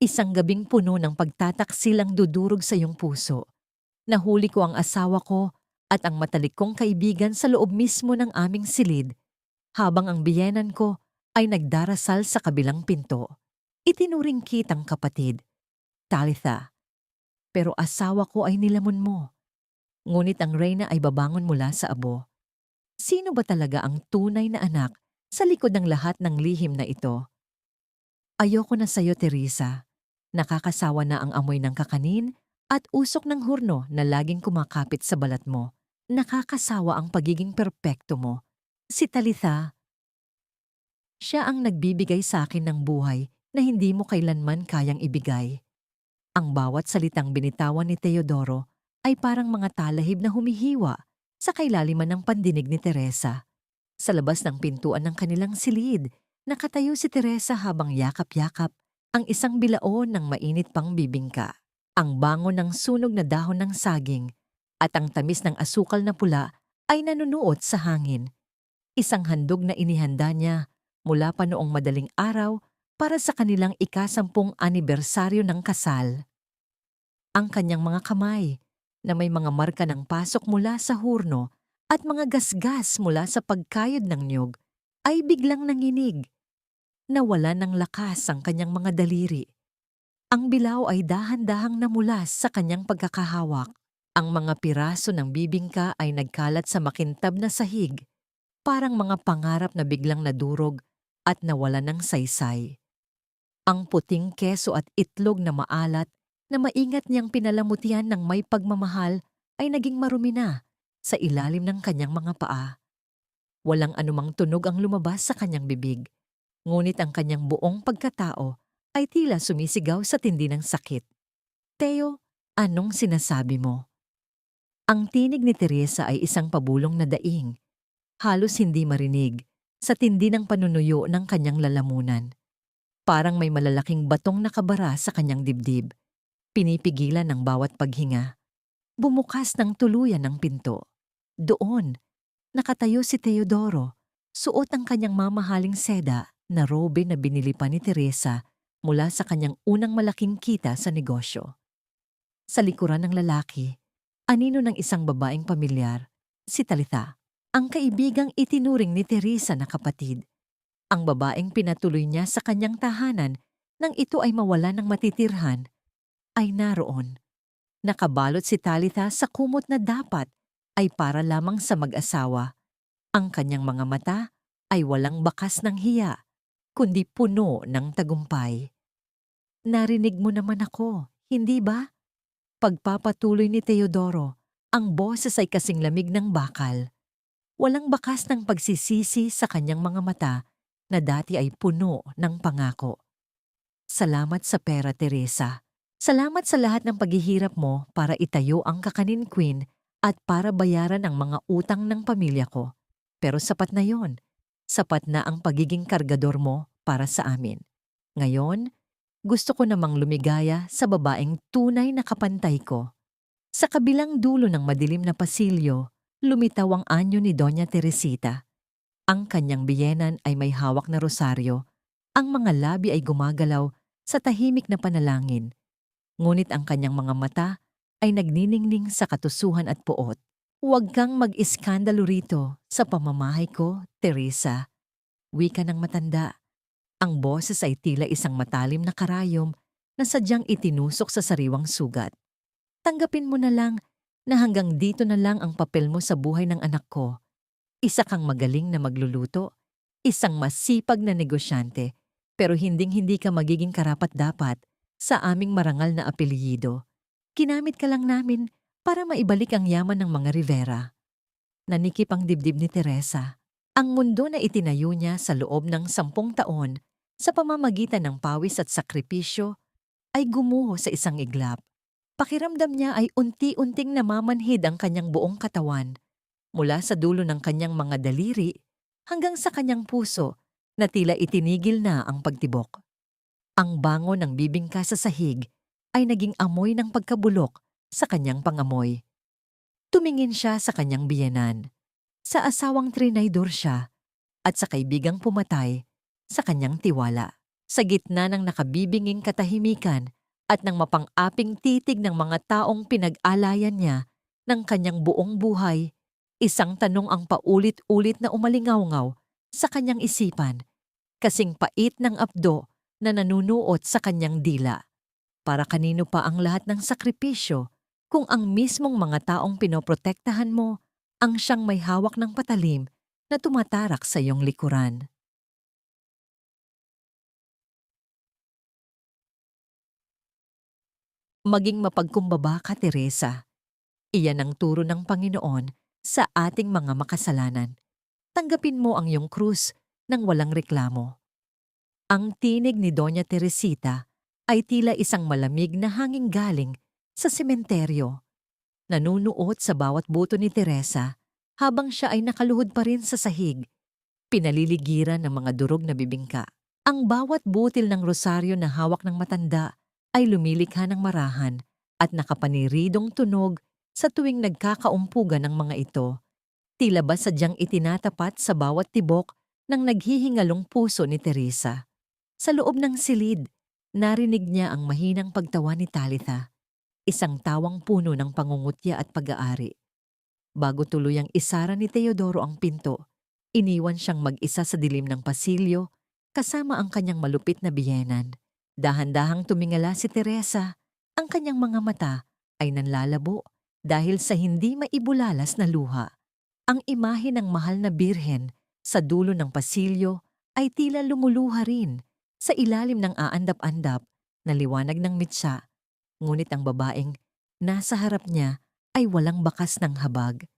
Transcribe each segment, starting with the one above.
Isang gabing puno ng pagtataksil ang dudurog sa iyong puso. Nahuli ko ang asawa ko at ang matalik kong kaibigan sa loob mismo ng aming silid, habang ang biyenan ko ay nagdarasal sa kabilang pinto. Itinuring kitang kapatid, Talitha, pero asawa ko ay nilamon mo. Ngunit ang reyna ay babangon mula sa abo. Sino ba talaga ang tunay na anak sa likod ng lahat ng lihim na ito? Ayoko na sa'yo, Teresa. Nakakasawa na ang amoy ng kakanin at usok ng hurno na laging kumakapit sa balat mo. Nakakasawa ang pagiging perpekto mo. Si Talitha, siya ang nagbibigay sa akin ng buhay na hindi mo kailanman kayang ibigay. Ang bawat salitang binitawan ni Teodoro ay parang mga talahib na humihiwa sa kailaliman ng pandinig ni Teresa. Sa labas ng pintuan ng kanilang silid, nakatayo si Teresa habang yakap-yakap ang isang bilaon ng mainit pang bibingka. Ang bango ng sunog na dahon ng saging at ang tamis ng asukal na pula ay nanunuot sa hangin. Isang handog na inihanda niya mula pa noong madaling araw para sa kanilang ika-10 anibersaryo ng kasal. Ang kanyang mga kamay na may mga marka ng pasok mula sa hurno at mga gasgas mula sa pagkayod ng niyog ay biglang nanginig. Nawala ng lakas ang kanyang mga daliri. Ang bilaw ay dahan-dahang namulas sa kanyang pagkakahawak. Ang mga piraso ng bibingka ay nagkalat sa makintab na sahig, parang mga pangarap na biglang nadurog at nawala ng saysay. Ang puting keso at itlog na maalat na maingat niyang pinalamutian ng may pagmamahal ay naging marumi na sa ilalim ng kanyang mga paa. Walang anumang tunog ang lumabas sa kanyang bibig, ngunit ang kanyang buong pagkatao ay tila sumisigaw sa tindi ng sakit. Teo, anong sinasabi mo? Ang tinig ni Teresa ay isang pabulong na daing, halos hindi marinig, sa tindi ng panunuyo ng kanyang lalamunan. Parang may malalaking batong nakabara sa kanyang dibdib, pinipigilan ng bawat paghinga. Bumukas ng tuluyan ng pinto. Doon, nakatayo si Teodoro, suot ang kanyang mamahaling seda na robe na binili pa ni Teresa mula sa kanyang unang malaking kita sa negosyo. Sa likuran ng lalaki, anino ng isang babaeng pamilyar, si Talitha, ang kaibigang itinuring ni Teresa na kapatid. Ang babaeng pinatuloy niya sa kanyang tahanan nang ito ay mawala ng matitirhan, ay naroon. Nakabalot si Talitha sa kumot na dapat ay para lamang sa mag-asawa. Ang kanyang mga mata ay walang bakas ng hiya, kundi puno ng tagumpay. Narinig mo naman ako, hindi ba? Pagpapatuloy ni Teodoro, ang boses ay kasing lamig ng bakal. Walang bakas ng pagsisisi sa kanyang mga mata na dati ay puno ng pangako. Salamat sa pera, Teresa. Salamat sa lahat ng paghihirap mo para itayo ang Kakanin Queen at para bayaran ang mga utang ng pamilya ko. Pero sapat na yon. Sapat na ang pagiging kargador mo para sa amin. Ngayon, gusto ko namang lumigaya sa babaeng tunay na kapantay ko. Sa kabilang dulo ng madilim na pasilyo, lumitaw ang anyo ni Doña Teresita. Ang kanyang biyenan ay may hawak na rosaryo. Ang mga labi ay gumagalaw sa tahimik na panalangin. Ngunit ang kanyang mga mata ay nagniningning sa katusuhan at puot. Huwag kang mag-iskandalo rito sa pamamahay ko, Teresa. Wika ng matanda. Ang boses ay tila isang matalim na karayom na sadyang itinusok sa sariwang sugat. Tanggapin mo na lang na hanggang dito na lang ang papel mo sa buhay ng anak ko. Isa kang magaling na magluluto, isang masipag na negosyante, pero hinding-hindi ka magiging karapat-dapat sa aming marangal na apelyido. Kinamit ka lang namin para maibalik ang yaman ng mga Rivera. Nanikip ang dibdib ni Teresa. Ang mundo na itinayo niya sa loob ng 10 taon sa pamamagitan ng pawis at sakripisyo ay gumuho sa isang iglap. Pakiramdam niya ay unti-unting namamanhid ang kanyang buong katawan, mula sa dulo ng kanyang mga daliri hanggang sa kanyang puso na tila itinigil na ang pagtibok. Ang bango ng bibingka sa sahig ay naging amoy ng pagkabulok sa kanyang pangamoy. Tumingin siya sa kanyang biyenan, sa asawang trinaydor siya, at sa kaibigang pumatay sa kanyang tiwala. Sa gitna ng nakabibinging katahimikan at ng mapang-aping titig ng mga taong pinag-alayan niya ng kanyang buong buhay, isang tanong ang paulit-ulit na umalingaw-ngaw sa kanyang isipan, kasing pait ng apdo na nanunuot sa kanyang dila. Para kanino pa ang lahat ng sakripisyo kung ang mismong mga taong pinoprotektahan mo ang siyang may hawak ng patalim na tumatarak sa iyong likuran? Maging mapagkumbaba ka, Teresa. Iyan ang turo ng Panginoon sa ating mga makasalanan. Tanggapin mo ang iyong krus nang walang reklamo. Ang tinig ni Doña Teresita ay tila isang malamig na hanging galing sa sementeryo. Nanunuot sa bawat buto ni Teresa habang siya ay nakaluhod pa rin sa sahig, pinaliligiran ng mga durog na bibingka. Ang bawat butil ng rosaryo na hawak ng matanda ay lumilikha ng marahan at nakapaniridong tunog sa tuwing nagkakaumpugan ng mga ito. Tila ba sadyang itinatapat sa bawat tibok ng naghihingalong puso ni Teresa. Sa loob ng silid, narinig niya ang mahinang pagtawa ni Talitha, isang tawang puno ng pangungutya at pag-aari. Bago tuluyang isara ni Teodoro ang pinto, iniwan siyang mag-isa sa dilim ng pasilyo kasama ang kanyang malupit na biyenan. Dahan-dahang tumingala si Teresa, ang kanyang mga mata ay nanlalabo dahil sa hindi maibulalas na luha. Ang imahe ng mahal na birhen sa dulo ng pasilyo ay tila lumuluha rin sa ilalim ng aandap-andap na liwanag ng mitsa, ngunit ang babaeng nasa harap niya ay walang bakas ng habag.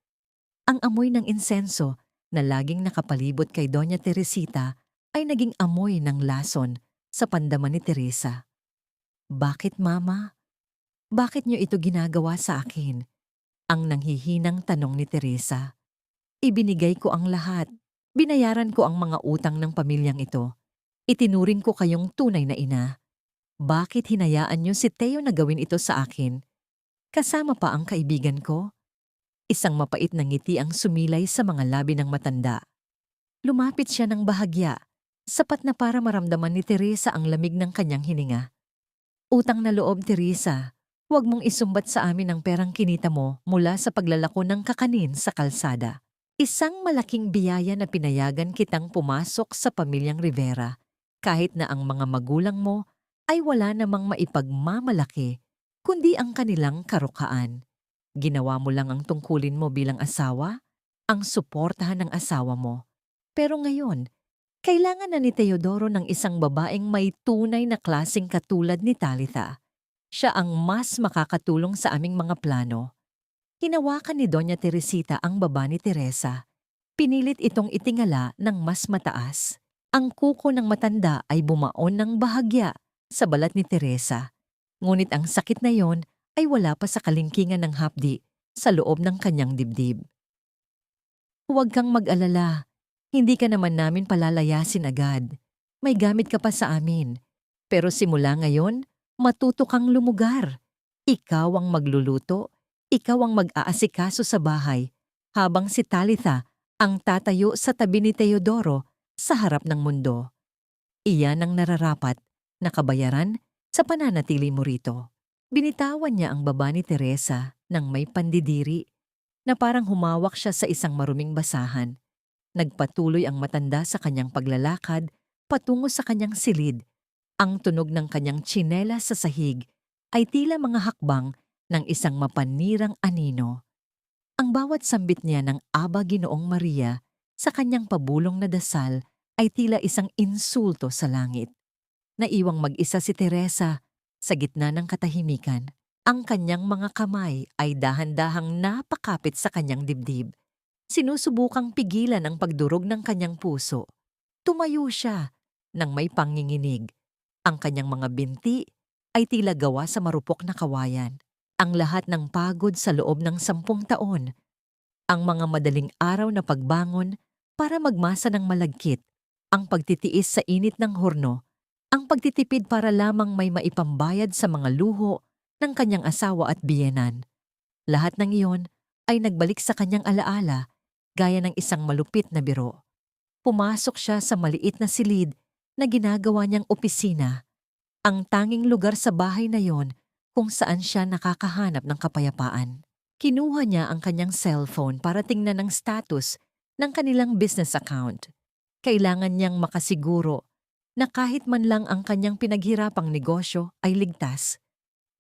Ang amoy ng insenso na laging nakapalibot kay Doña Teresita ay naging amoy ng lason sa pandaman ni Teresa. "Bakit, Mama? Bakit niyo ito ginagawa sa akin?" Ang nanghihinang tanong ni Teresa. "Ibinigay ko ang lahat. Binayaran ko ang mga utang ng pamilyang ito. Itinuring ko kayong tunay na ina. Bakit hinayaan niyo si Teo na gawin ito sa akin? Kasama pa ang kaibigan ko?" Isang mapait na ngiti ang sumilay sa mga labi ng matanda. Lumapit siya ng bahagya, sapat na para maramdaman ni Teresa ang lamig ng kanyang hininga. "Utang na loob, Teresa. Huwag mong isumbat sa amin ang perang kinita mo mula sa paglalako ng kakanin sa kalsada. Isang malaking biyaya na pinayagan kitang pumasok sa pamilyang Rivera, kahit na ang mga magulang mo ay wala namang maipagmamalaki, kundi ang kanilang karukaan. Ginawa mo lang ang tungkulin mo bilang asawa, ang suportahan ng asawa mo. Pero ngayon, kailangan na ni Teodoro ng isang babaeng may tunay na klaseng katulad ni Talitha. Siya ang mas makakatulong sa aming mga plano." Hinawakan ni Doña Teresita ang baba ni Teresa. Pinilit itong itingala ng mas mataas. Ang kuko ng matanda ay bumaon ng bahagya sa balat ni Teresa. Ngunit ang sakit na yon ay wala pa sa kalingkingan ng hapdi sa loob ng kanyang dibdib. "Huwag kang mag-alala. Hindi ka naman namin palalayasin agad. May gamit ka pa sa amin. Pero simula ngayon, matuto kang lumugar. Ikaw ang magluluto, ikaw ang mag-aasikaso sa bahay, habang si Talitha ang tatayo sa tabi ni Teodoro sa harap ng mundo. Iyan ang nararapat na kabayaran sa pananatili mo rito." Binitawan niya ang baba ni Teresa nang may pandidiri na parang humawak siya sa isang maruming basahan. Nagpatuloy ang matanda sa kanyang paglalakad patungo sa kanyang silid. Ang tunog ng kanyang tsinelas sa sahig ay tila mga hakbang ng isang mapanirang anino. Ang bawat sambit niya ng Aba Ginoong Maria sa kanyang pabulong na dasal ay tila isang insulto sa langit. Naiwang mag-isa si Teresa sa gitna ng katahimikan. Ang kanyang mga kamay ay dahan-dahang napakapit sa kanyang dibdib. Sinusubukang pigilan ang pagdurog ng kanyang puso. Tumayo siya nang may panginginig. Ang kanyang mga binti ay tila gawa sa marupok na kawayan. Ang lahat ng pagod sa loob ng 10 taon. Ang mga madaling araw na pagbangon para magmasa ng malagkit. Ang pagtitiis sa init ng horno. Ang pagtitipid para lamang may maipambayad sa mga luho ng kanyang asawa at biyenan. Lahat ng iyon ay nagbalik sa kanyang alaala gaya ng isang malupit na biro. Pumasok siya sa maliit na silid na ginagawa niyang opisina, ang tanging lugar sa bahay na yon kung saan siya nakakahanap ng kapayapaan. Kinuha niya ang kanyang cellphone para tingnan ang status ng kanilang business account. Kailangan niyang makasiguro na kahit man lang ang kanyang pinaghirapang negosyo ay ligtas.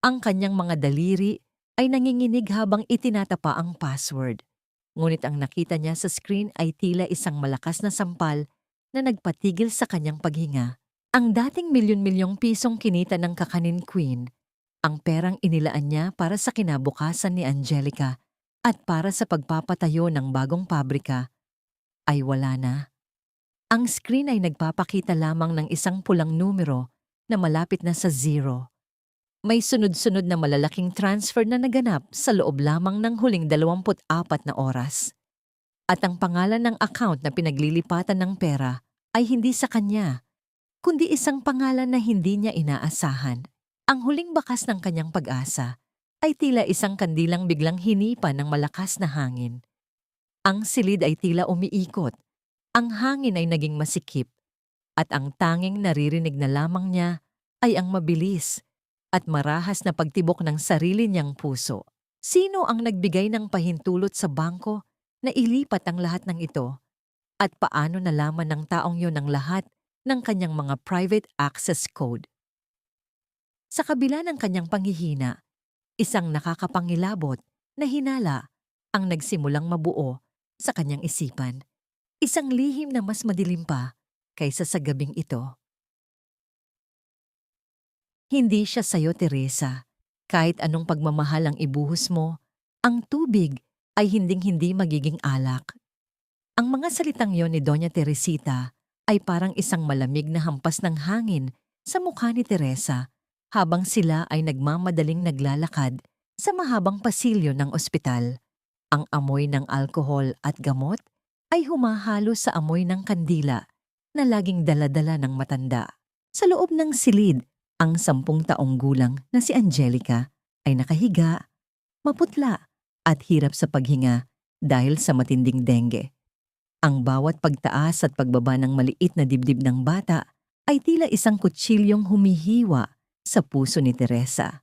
Ang kanyang mga daliri ay nanginginig habang itinatapa ang password. Ngunit ang nakita niya sa screen ay tila isang malakas na sampal na nagpatigil sa kanyang paghinga. Ang dating milyon-milyong pisong kinita ng kakanin queen, ang perang inilaan niya para sa kinabukasan ni Angelica at para sa pagpapatayo ng bagong pabrika, ay wala na. Ang screen ay nagpapakita lamang ng isang pulang numero na malapit na sa zero. May sunod-sunod na malalaking transfer na naganap sa loob lamang ng huling 24 na oras. At ang pangalan ng account na pinaglilipatan ng pera ay hindi sa kanya, kundi isang pangalan na hindi niya inaasahan. Ang huling bakas ng kanyang pag-asa ay tila isang kandilang biglang hinipa ng malakas na hangin. Ang silid ay tila umiikot, ang hangin ay naging masikip, at ang tanging naririnig na lamang niya ay ang mabilis at marahas na pagtibok ng sarili niyang puso. Sino ang nagbigay ng pahintulot sa bangko na ilipat ang lahat ng ito? At paano nalaman ng taong yon ang lahat ng kanyang mga private access code? Sa kabila ng kanyang panghihina, isang nakakapangilabot na hinala ang nagsimulang mabuo sa kanyang isipan. Isang lihim na mas madilim pa kaysa sa gabing ito. Hindi siya sayo, Teresa. Kahit anong pagmamahal ang ibuhos mo, ang tubig ay hinding-hindi magiging alak. Ang mga salitang yon ni Doña Teresita ay parang isang malamig na hampas ng hangin sa mukha ni Teresa habang sila ay nagmamadaling naglalakad sa mahabang pasilyo ng ospital. Ang amoy ng alkohol at gamot ay humahalo sa amoy ng kandila na laging dala-dala ng matanda. Sa loob ng silid, ang 10 taong gulang na si Angelica ay nakahiga, maputla at hirap sa paghinga dahil sa matinding dengue. Ang bawat pagtaas at pagbaba ng maliit na dibdib ng bata ay tila isang kutsilyong humihiwa sa puso ni Teresa.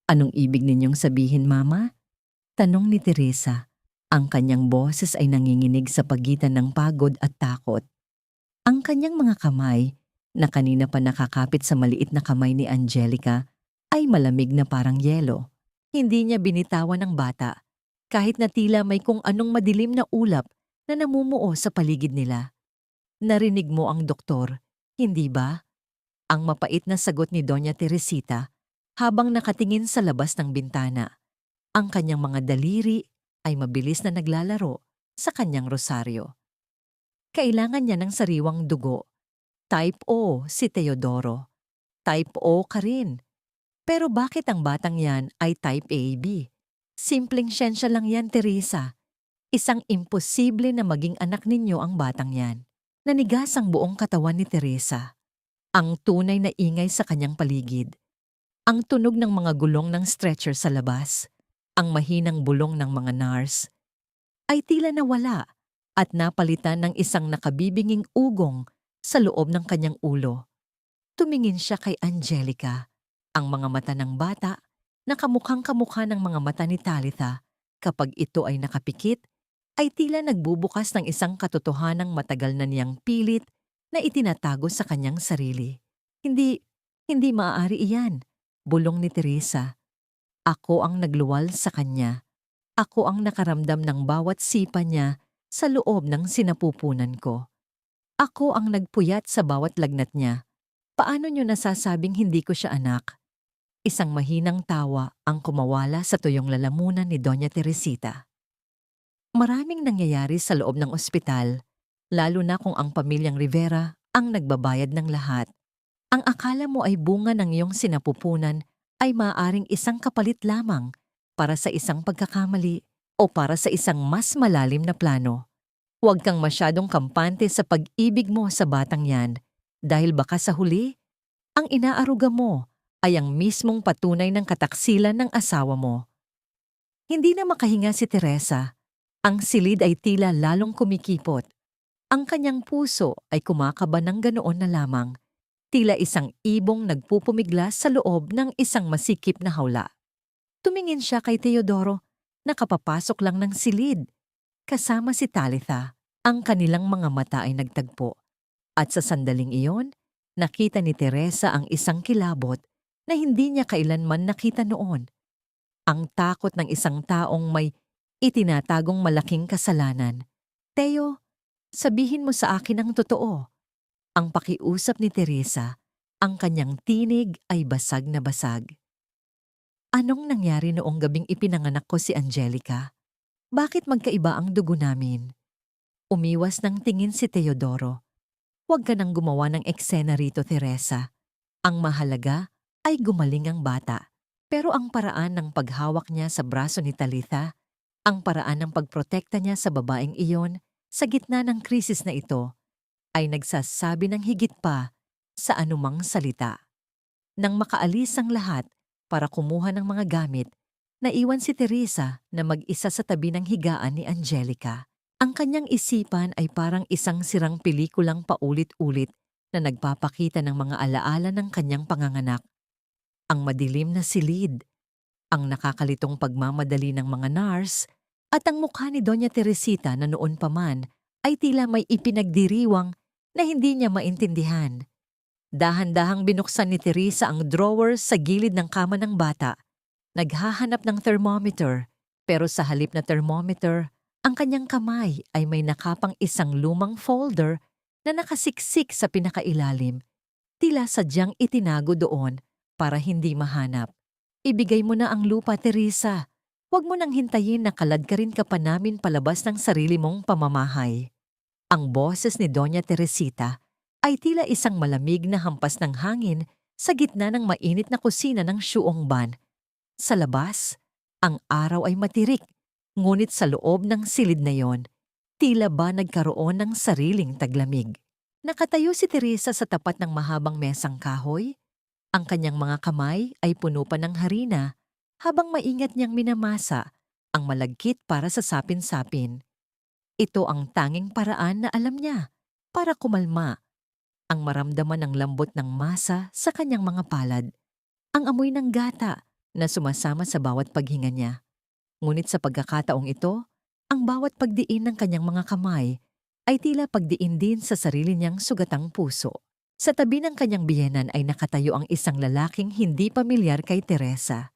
"Anong ibig ninyong sabihin, Mama?" tanong ni Teresa. Ang kanyang boses ay nanginginig sa pagitan ng pagod at takot. Ang kanyang mga kamay, na kanina pa nakakapit sa maliit na kamay ni Angelica, ay malamig na parang yelo. Hindi niya binitawan ng bata, kahit na tila may kung anong madilim na ulap na namumuo sa paligid nila. "Narinig mo ang doktor, hindi ba?" Ang mapait na sagot ni Doña Teresita habang nakatingin sa labas ng bintana. Ang kanyang mga daliri ay mabilis na naglalaro sa kanyang rosaryo. Kailangan niya ng sariwang dugo. Type O si Teodoro. Type O ka rin. Pero bakit ang batang yan ay type AB? Simpleng siyensya lang yan, Teresa. Isang imposible na maging anak ninyo ang batang yan. Nanigas ang buong katawan ni Teresa. Ang tunay na ingay sa kanyang paligid. Ang tunog ng mga gulong ng stretcher sa labas. Ang mahinang bulong ng mga nurse ay tila nawala at napalitan ng isang nakabibinging ugong sa loob ng kanyang ulo. Tumingin siya kay Angelica. Ang mga mata ng bata na kamukhang-kamukha ng mga mata ni Talitha kapag ito ay nakapikit ay tila nagbubukas ng isang katotohanang matagal na niyang pilit na itinatago sa kanyang sarili. Hindi maaari iyan, bulong ni Teresa. Ako ang nagluwal sa kanya. Ako ang nakaramdam ng bawat sipa niya sa loob ng sinapupunan ko. Ako ang nagpuyat sa bawat lagnat niya. Paano niyo nasasabing hindi ko siya anak? Isang mahinang tawa ang kumawala sa tuyong lalamunan ni Doña Teresita. Maraming nangyayari sa loob ng ospital, lalo na kung ang pamilyang Rivera ang nagbabayad ng lahat. Ang akala mo ay bunga ng iyong sinapupunan ay maaaring isang kapalit lamang para sa isang pagkakamali o para sa isang mas malalim na plano. Huwag kang masyadong kampante sa pag-ibig mo sa batang yan dahil baka sa huli, ang inaaruga mo ay ang mismong patunay ng kataksilan ng asawa mo. Hindi na makahinga si Teresa. Ang silid ay tila lalong kumikipot. Ang kanyang puso ay kumakaba ng ganoon na lamang Tila isang ibong nagpupumiglas sa loob ng isang masikip na hawla. Tumingin siya kay Teodoro na kapapasok lang ng silid. Kasama si Talitha, ang kanilang mga mata ay nagtagpo. At sa sandaling iyon, nakita ni Teresa ang isang kilabot na hindi niya kailanman nakita noon. Ang takot ng isang taong may itinatagong malaking kasalanan. Teo, sabihin mo sa akin ang totoo. Ang pakiusap ni Teresa, ang kanyang tinig ay basag na basag. Anong nangyari noong gabing ipinanganak ko si Angelica? Bakit magkaiba ang dugo namin? Umiwas ng tingin si Teodoro. Huwag ka nang gumawa ng eksena rito, Teresa. Ang mahalaga ay gumaling ang bata. Pero ang paraan ng paghawak niya sa braso ni Talitha, ang paraan ng pagprotekta niya sa babaeng iyon sa gitna ng krisis na ito, ay nagsasabi ng higit pa sa anumang salita. Nang makaalis ang lahat para kumuha ng mga gamit, naiwan si Teresa na mag-isa sa tabi ng higaan ni Angelica. Ang kanyang isipan ay parang isang sirang pelikulang paulit-ulit na nagpapakita ng mga alaala ng kanyang panganganak. Ang madilim na silid, ang nakakalitong pagmamadali ng mga nurse, at ang mukha ni Doña Teresita na noon pa man ay tila may ipinagdiriwang na hindi niya maintindihan. Dahan-dahang binuksan ni Teresa ang drawer sa gilid ng kama ng bata. Naghahanap ng thermometer, pero sa halip na thermometer, ang kanyang kamay ay may nakapang isang lumang folder na nakasiksik sa pinakailalim. Tila sadyang itinago doon para hindi mahanap. Ibigay mo na ang lupa, Teresa. Huwag mo nang hintayin na kaladkarin ka pa namin palabas ng sarili mong pamamahay. Ang boses ni Doña Teresita ay tila isang malamig na hampas ng hangin sa gitna ng mainit na kusina ng Shuongban. Sa labas, ang araw ay matirik, ngunit sa loob ng silid na yon, tila ba nagkaroon ng sariling taglamig. Nakatayo si Teresa sa tapat ng mahabang mesang kahoy. Ang kanyang mga kamay ay puno pa ng harina habang maingat niyang minamasa ang malagkit para sa sapin-sapin. Ito ang tanging paraan na alam niya para kumalma ang maramdaman ng lambot ng masa sa kanyang mga palad, ang amoy ng gata na sumasama sa bawat paghinga niya. Ngunit sa pagkakataong ito, ang bawat pagdiin ng kanyang mga kamay ay tila pagdiin din sa sarili niyang sugatang puso. Sa tabi ng kanyang biyenan ay nakatayo ang isang lalaking hindi pamilyar kay Teresa.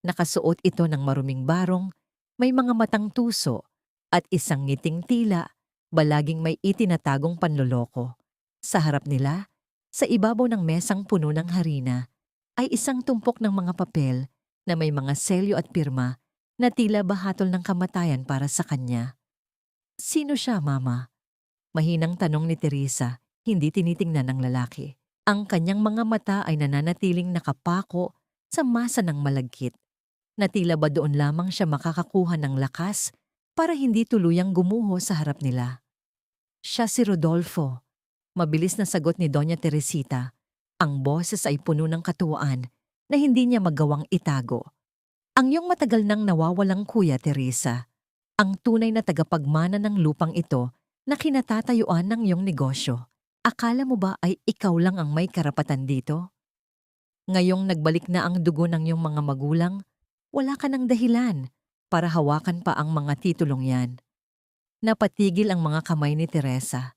Nakasuot ito ng maruming barong, may mga matang tuso, at isang ngiting tila, balaging may itinatagong panloloko. Sa harap nila, sa ibabaw ng mesang puno ng harina, ay isang tumpok ng mga papel na may mga selyo at pirma na tila bahatol ng kamatayan para sa kanya. Sino siya, Mama? Mahinang tanong ni Teresa. Hindi tinitingnan ng lalaki. Ang kanyang mga mata ay nananatiling nakapako sa masa ng malagkit, na tila ba doon lamang siya makakakuha ng lakas para hindi tuluyang gumuho sa harap nila. Siya si Rodolfo. Mabilis na sagot ni Doña Teresita. Ang boses ay puno ng katuwaan na hindi niya magawang itago. Ang iyong matagal nang nawawalang kuya, Teresa. Ang tunay na tagapagmana ng lupang ito na kinatatayuan ng iyong negosyo. Akala mo ba ay ikaw lang ang may karapatan dito? Ngayong nagbalik na ang dugo ng iyong mga magulang, wala ka ng dahilan para hawakan pa ang mga titulong yan. Napatigil ang mga kamay ni Teresa.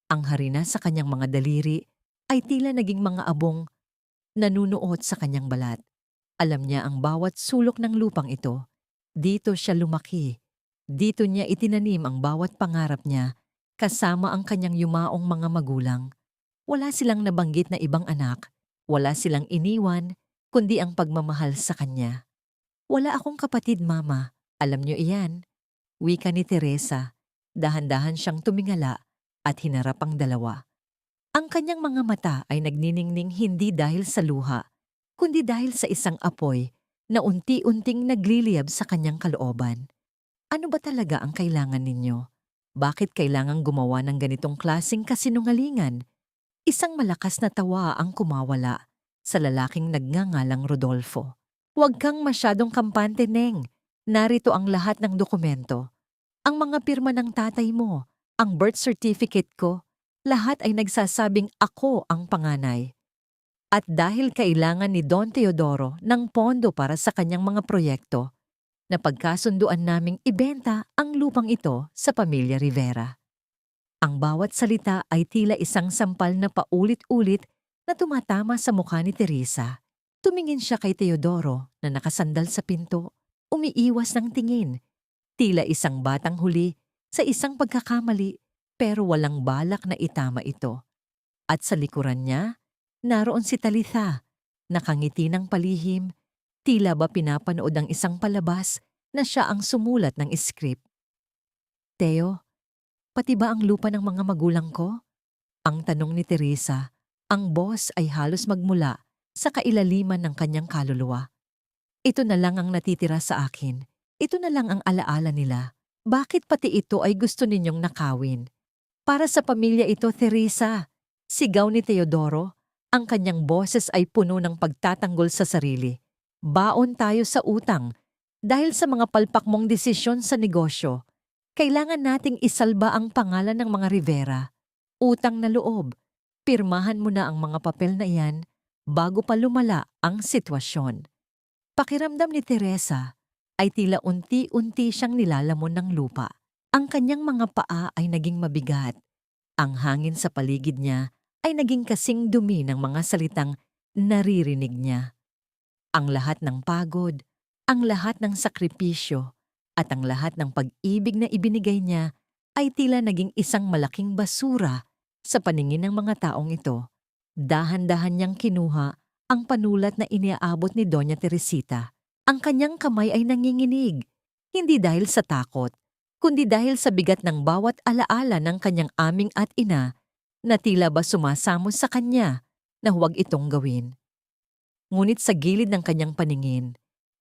Ang harina sa kanyang mga daliri ay tila naging mga abong nanunuot sa kanyang balat. Alam niya ang bawat sulok ng lupang ito. Dito siya lumaki. Dito niya itinanim ang bawat pangarap niya kasama ang kanyang yumaong mga magulang. Wala silang nabanggit na ibang anak. Wala silang iniwan, kundi ang pagmamahal sa kanya. Wala akong kapatid, Mama. Alam niyo iyan. Wika ni Teresa. Dahan-dahan siyang tumingala at hinarap ang dalawa. Ang kanyang mga mata ay nagniningning hindi dahil sa luha, kundi dahil sa isang apoy na unti-unting nagliliyab sa kanyang kalooban. Ano ba talaga ang kailangan ninyo? Bakit kailangang gumawa ng ganitong klaseng kasinungalingan? Isang malakas na tawa ang kumawala sa lalaking nagngangalang Rodolfo. Huwag kang masyadong kampante, Neng. Narito ang lahat ng dokumento. Ang mga pirma ng tatay mo, ang birth certificate ko, lahat ay nagsasabing ako ang panganay. At dahil kailangan ni Don Teodoro ng pondo para sa kanyang mga proyekto, napagkasunduan naming ibenta ang lupang ito sa pamilya Rivera. Ang bawat salita ay tila isang sampal na paulit-ulit na tumatama sa mukha ni Teresa. Tumingin siya kay Teodoro na nakasandal sa pinto, umiiwas ng tingin, tila isang batang huli sa isang pagkakamali pero walang balak na itama ito. At sa likuran niya, naroon si Talitha, nakangiti ng palihim, tila ba pinapanood ang isang palabas na siya ang sumulat ng script. Teo, pati ba ang lupa ng mga magulang ko? Ang tanong ni Teresa, ang boss ay halos magmula sa kailaliman ng kanyang kaluluwa. Ito na lang ang natitira sa akin. Ito na lang ang alaala nila. Bakit pati ito ay gusto ninyong nakawin? Para sa pamilya ito, Teresa. Sigaw ni Teodoro, ang kanyang boses ay puno ng pagtatanggol sa sarili. Baon tayo sa utang. Dahil sa mga palpak mong desisyon sa negosyo, kailangan nating isalba ang pangalan ng mga Rivera. Utang na loob. Pirmahan mo na ang mga papel na iyan bago pa lumala ang sitwasyon. Pakiramdam ni Teresa ay tila unti-unti siyang nilalamon ng lupa. Ang kanyang mga paa ay naging mabigat. Ang hangin sa paligid niya ay naging kasing dumi ng mga salitang naririnig niya. Ang lahat ng pagod, ang lahat ng sakripisyo, at ang lahat ng pag-ibig na ibinigay niya ay tila naging isang malaking basura sa paningin ng mga taong ito. Dahan-dahan niyang kinuha ang panulat na iniaabot ni Doña Teresita. Ang kanyang kamay ay nanginginig, hindi dahil sa takot, kundi dahil sa bigat ng bawat alaala ng kanyang aming at ina na tila ba sumasamos sa kanya na huwag itong gawin. Ngunit sa gilid ng kanyang paningin,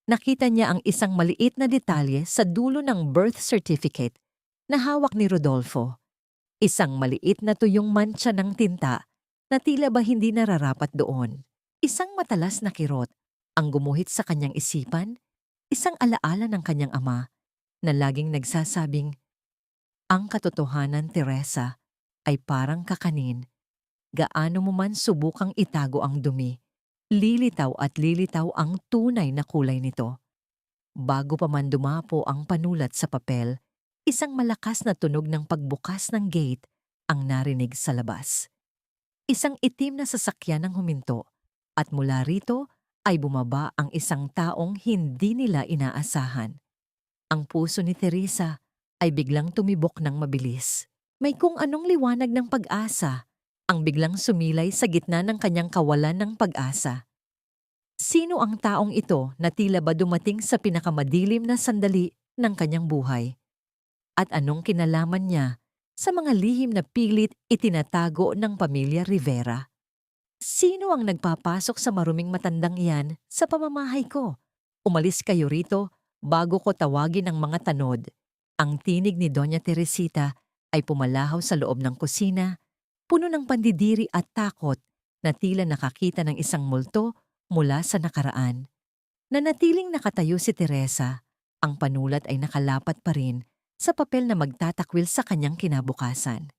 nakita niya ang isang maliit na detalye sa dulo ng birth certificate na hawak ni Rodolfo. Isang maliit na tuyong mantsa ng tinta na tila ba hindi nararapat doon. Isang matalas na kirot ang gumuhit sa kanyang isipan, isang alaala ng kanyang ama na laging nagsasabing, "Ang katotohanan, Teresa, ay parang kakanin. Gaano mo man subukang itago ang dumi, lilitaw at lilitaw ang tunay na kulay nito." Bago pa man dumapo ang panulat sa papel, isang malakas na tunog ng pagbukas ng gate ang narinig sa labas. Isang itim na sasakyan ang huminto at mula rito ay bumaba ang isang taong hindi nila inaasahan. Ang puso ni Teresa ay biglang tumibok ng mabilis. May kung anong liwanag ng pag-asa ang biglang sumilay sa gitna ng kanyang kawalan ng pag-asa. Sino ang taong ito na tila ba dumating sa pinakamadilim na sandali ng kanyang buhay? At anong kinalaman niya sa mga lihim na pilit itinatago ng pamilya Rivera? Sino ang nagpapasok sa maruming matandang iyan sa pamamahay ko? Umalis kayo rito bago ko tawagin ang mga tanod. Ang tinig ni Doña Teresita ay pumalahaw sa loob ng kusina, puno ng pandidiri at takot na tila nakakita ng isang multo mula sa nakaraan. Nanatiling nakatayo si Teresa, ang panulat ay nakalapat pa rin sa papel na magtatakwil sa kanyang kinabukasan.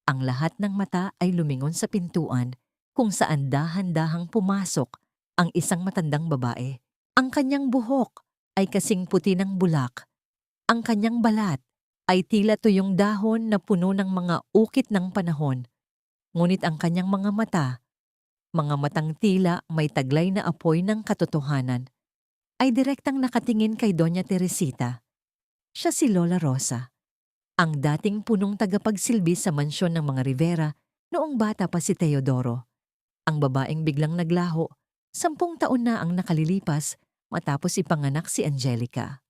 Ang lahat ng mata ay lumingon sa pintuan kung saan dahan-dahang pumasok ang isang matandang babae. Ang kanyang buhok ay kasing puti ng bulak. Ang kanyang balat ay tila tuyong dahon na puno ng mga ukit ng panahon. Ngunit ang kanyang mga matang tila may taglay na apoy ng katotohanan, ay direktang nakatingin kay Doña Teresita. Siya si Lola Rosa, ang dating punong tagapagsilbi sa mansyon ng mga Rivera noong bata pa si Teodoro. Ang babaeng biglang naglaho, 10 taon na ang nakalilipas matapos ipanganak si Angelica.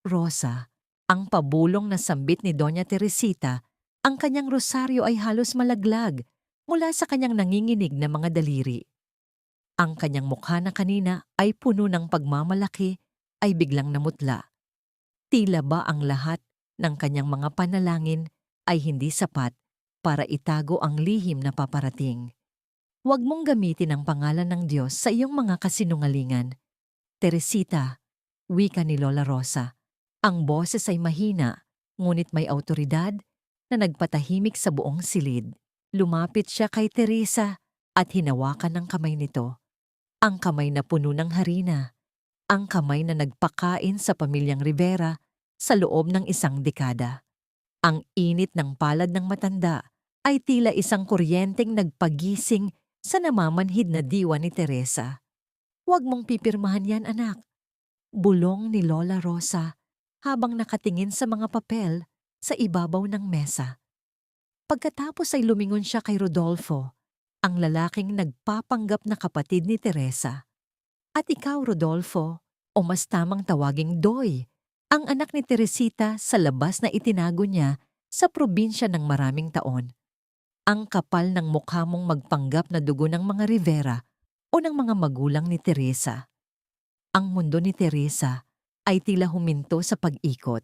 Rosa, ang pabulong na sambit ni Doña Teresita, ang kanyang rosaryo ay halos malaglag mula sa kanyang nanginginig na mga daliri. Ang kanyang mukha na kanina ay puno ng pagmamalaki ay biglang namutla. Tila ba ang lahat ng kanyang mga panalangin ay hindi sapat para itago ang lihim na paparating. Huwag mong gamitin ang pangalan ng Diyos sa iyong mga kasinungalingan. Teresita, wika ni Lola Rosa. Ang boses ay mahina, ngunit may awtoridad na nagpatahimik sa buong silid. Lumapit siya kay Teresa at hinawakan ng kamay nito. Ang kamay na puno ng harina, ang kamay na nagpakain sa pamilyang Rivera sa loob ng 1 dekada. Ang init ng palad ng matanda ay tila isang kuryenteng nagpagising sa namamanhid na diwa ni Teresa. "Huwag mong pipirmahan yan, anak," bulong ni Lola Rosa habang nakatingin sa mga papel sa ibabaw ng mesa. Pagkatapos ay lumingon siya kay Rodolfo, ang lalaking nagpapanggap na kapatid ni Teresa. "At ikaw, Rodolfo, o mas tamang tawaging Doy, ang anak ni Teresita sa labas na itinago niya sa probinsya ng maraming taon. Ang kapal ng mukha mong magpanggap na dugo ng mga Rivera o ng mga magulang ni Teresa." Ang mundo ni Teresa ay tila huminto sa pag-ikot.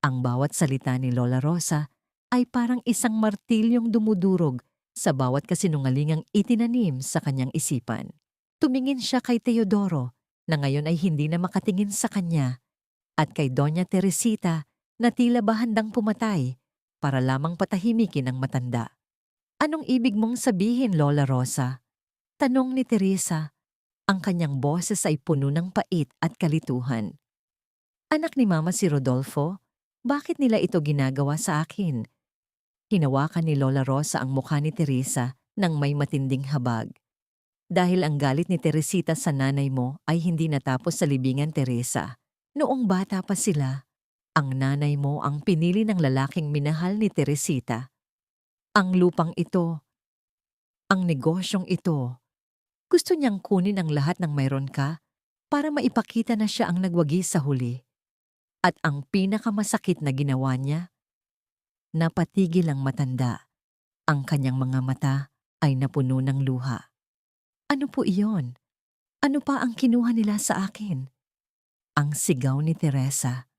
Ang bawat salita ni Lola Rosa ay parang isang martilyong dumudurog sa bawat kasinungalingang itinanim sa kanyang isipan. Tumingin siya kay Teodoro na ngayon ay hindi na makatingin sa kanya at kay Doña Teresita na tila ba handang pumatay para lamang patahimikin ang matanda. "Anong ibig mong sabihin, Lola Rosa?" tanong ni Teresa. Ang kanyang boses ay puno ng pait at kalituhan. "Anak ni Mama si Rodolfo, bakit nila ito ginagawa sa akin?" Hinawakan ni Lola Rosa ang mukha ni Teresa nang may matinding habag. "Dahil ang galit ni Teresita sa nanay mo ay hindi natapos sa libingan, Teresa. Noong bata pa sila, ang nanay mo ang pinili ng lalaking minahal ni Teresita. Ang lupang ito, ang negosyong ito, gusto niyang kunin ang lahat ng mayroon ka para maipakita na siya ang nagwagi sa huli. At ang pinakamasakit na ginawa niya, napatigil ang matanda. Ang kanyang mga mata ay napuno ng luha. Ano po iyon? Ano pa ang kinuha nila sa akin?" Ang sigaw ni Teresa.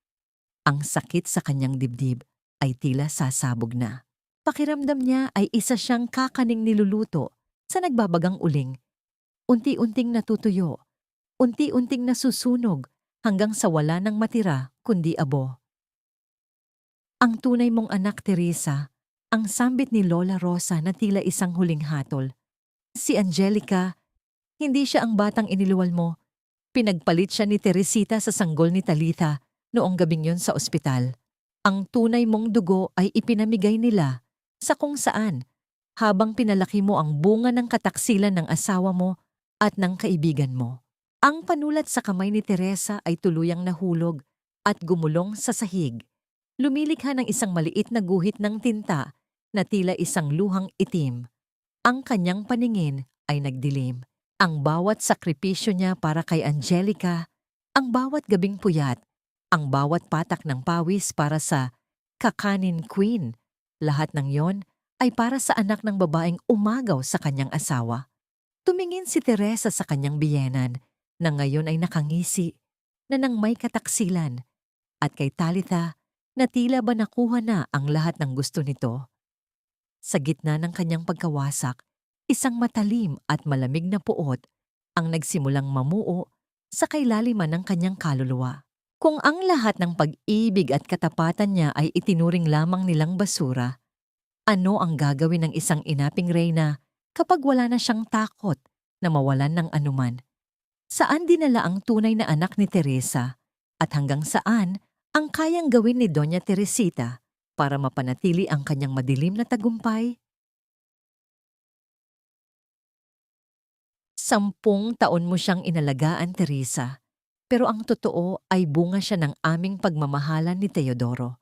Ang sakit sa kanyang dibdib ay tila sasabog na. Pakiramdam niya ay isa siyang kakaning niluluto sa nagbabagang uling. Unti-unting natutuyo, unti-unting nasusunog hanggang sa wala nang matira kundi abo. "Ang tunay mong anak, Teresa," ang sambit ni Lola Rosa na tila isang huling hatol. "Si Angelica, hindi siya ang batang iniluwal mo. Pinagpalit siya ni Teresita sa sanggol ni Talitha noong gabing yon sa ospital. Ang tunay mong dugo ay ipinamigay nila sa kung saan habang pinalaki mo ang bunga ng kataksilan ng asawa mo at ng kaibigan mo." Ang panulat sa kamay ni Teresa ay tuluyang nahulog at gumulong sa sahig. Lumilikha ng isang maliit na guhit ng tinta na tila isang luhang itim. Ang kanyang paningin ay nagdilim. Ang bawat sakripisyo niya para kay Angelica, ang bawat gabing puyat, ang bawat patak ng pawis para sa kakanin queen, lahat ng yon ay para sa anak ng babaeng umagaw sa kanyang asawa. Tumingin si Teresa sa kanyang biyenan na ngayon ay nakangisi na nang may kataksilan at kay Talitha na tila ba nakuha na ang lahat ng gusto nito. Sa gitna ng kanyang pagkawasak, isang matalim at malamig na puot ang nagsimulang mamuo sa kailaliman ng kanyang kaluluwa. Kung ang lahat ng pag-ibig at katapatan niya ay itinuring lamang nilang basura, ano ang gagawin ng isang inaping reyna kapag wala na siyang takot na mawalan ng anuman? Saan dinala ang tunay na anak ni Teresa at hanggang saan ang kayang gawin ni Doña Teresita para mapanatili ang kanyang madilim na tagumpay? 10 taon mo siyang inalagaan, Teresa, pero ang totoo ay bunga siya ng aming pagmamahalan ni Teodoro.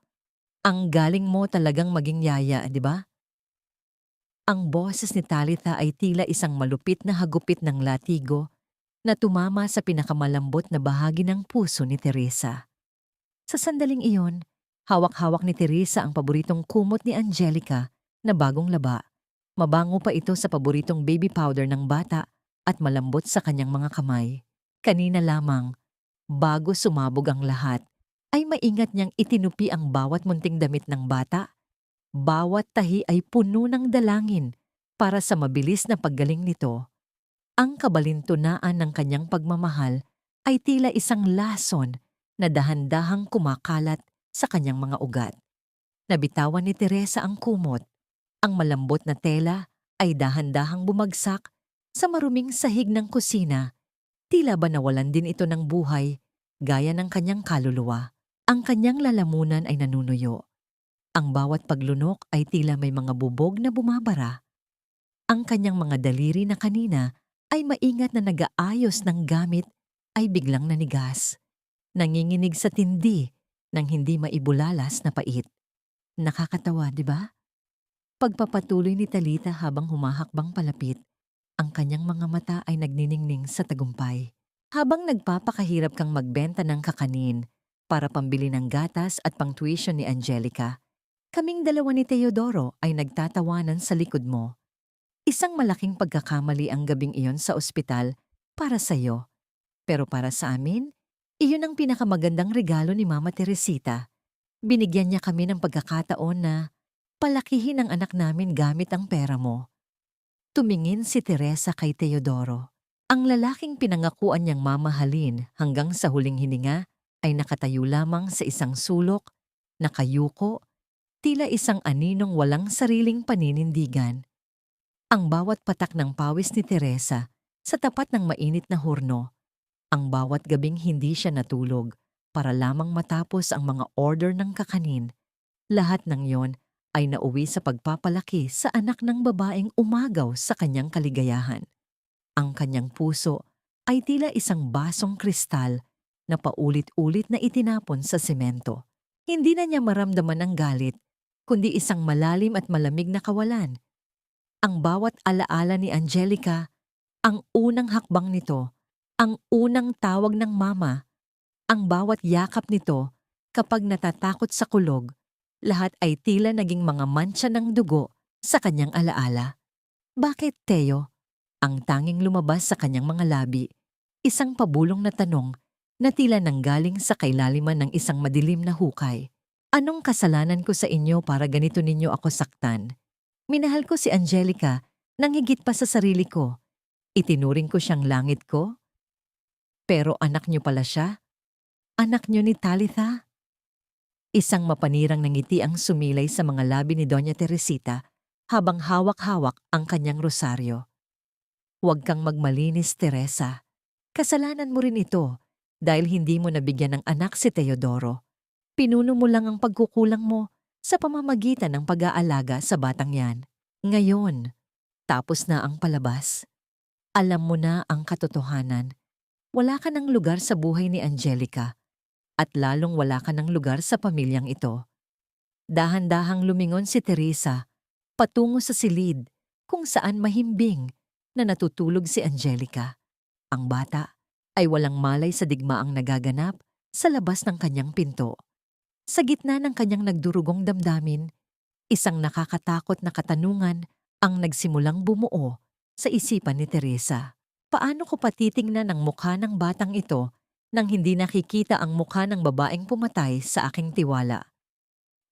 Ang galing mo talagang maging yaya, di ba? Ang boses ni Talitha ay tila isang malupit na hagupit ng latigo na tumama sa pinakamalambot na bahagi ng puso ni Teresa. Sa sandaling iyon, hawak-hawak ni Teresa ang paboritong kumot ni Angelica na bagong laba. Mabango pa ito sa paboritong baby powder ng bata at malambot sa kanyang mga kamay. Kanina lamang, bago sumabog ang lahat, ay maingat niyang itinupi ang bawat munting damit ng bata. Bawat tahi ay puno ng dalangin para sa mabilis na paggaling nito. Ang kabalintunaan ng kanyang pagmamahal ay tila isang lason na dahan-dahang kumakalat sa kanyang mga ugat. Nabitawan ni Teresa ang kumot. Ang malambot na tela ay dahan-dahang bumagsak sa maruming sahig ng kusina. Tila ba nawalan din ito ng buhay, gaya ng kanyang kaluluwa. Ang kanyang lalamunan ay nanunuyo. Ang bawat paglunok ay tila may mga bubog na bumabara. Ang kanyang mga daliri na kanina ay maingat na nag-aayos ng gamit ay biglang nanigas. Nanginginig sa tindi ng hindi maibulalas na pait. Nakakatawa, di ba? Pagpapatuloy ni Talita habang humahakbang palapit, ang kanyang mga mata ay nagniningning sa tagumpay. Habang nagpapakahirap kang magbenta ng kakanin para pambili ng gatas at pang-tuition ni Angelica, kaming dalawa ni Teodoro ay nagtatawanan sa likod mo. Isang malaking pagkakamali ang gabing iyon sa ospital para sa'yo. Pero para sa amin, iyon ang pinakamagandang regalo ni Mama Teresita. Binigyan niya kami ng pagkakataon na palakihin ang anak namin gamit ang pera mo. Tumingin si Teresa kay Teodoro. Ang lalaking pinangakuan niyang mamahalin hanggang sa huling hininga ay nakatayo lamang sa isang sulok, nakayuko, tila isang aninong walang sariling paninindigan. Ang bawat patak ng pawis ni Teresa sa tapat ng mainit na horno, ang bawat gabing hindi siya natulog para lamang matapos ang mga order ng kakanin, lahat ng yon ay nauwi sa pagpapalaki sa anak ng babaeng umagaw sa kanyang kaligayahan. Ang kanyang puso ay tila isang basong kristal na paulit-ulit na itinapon sa semento. Hindi na niya maramdaman ang galit, kundi isang malalim at malamig na kawalan. Ang bawat alaala ni Angelica, ang unang hakbang nito, ang unang tawag ng mama, ang bawat yakap nito kapag natatakot sa kulog, lahat ay tila naging mga mantsa ng dugo sa kanyang alaala. Bakit, Teo? Ang tanging lumabas sa kanyang mga labi, isang pabulong na tanong na tila nanggaling sa kailaliman ng isang madilim na hukay. Anong kasalanan ko sa inyo para ganito ninyo ako saktan? Minahal ko si Angelica nang higit pa sa sarili ko. Itinuring ko siyang langit ko. Pero anak niyo pala siya? Anak niyo ni Talitha? Isang mapanirang na ngiti ang sumilay sa mga labi ni Doña Teresita habang hawak-hawak ang kanyang rosaryo. Huwag kang magmalinis, Teresa. Kasalanan mo rin ito dahil hindi mo nabigyan ng anak si Teodoro. Pinuno mo lang ang pagkukulang mo sa pamamagitan ng pag-aalaga sa batang yan. Ngayon, tapos na ang palabas. Alam mo na ang katotohanan. Wala ka ng lugar sa buhay ni Angelica. At lalong wala ka ng lugar sa pamilyang ito. Dahan-dahang lumingon si Teresa, patungo sa silid, kung saan mahimbing na natutulog si Angelica. Ang bata ay walang malay sa digmaang nagaganap sa labas ng kanyang pinto. Sa gitna ng kanyang nagdurugong damdamin, isang nakakatakot na katanungan ang nagsimulang bumuo sa isipan ni Teresa. Paano ko patitingnan ang mukha ng batang ito nang hindi nakikita ang mukha ng babaeng pumatay sa aking tiwala?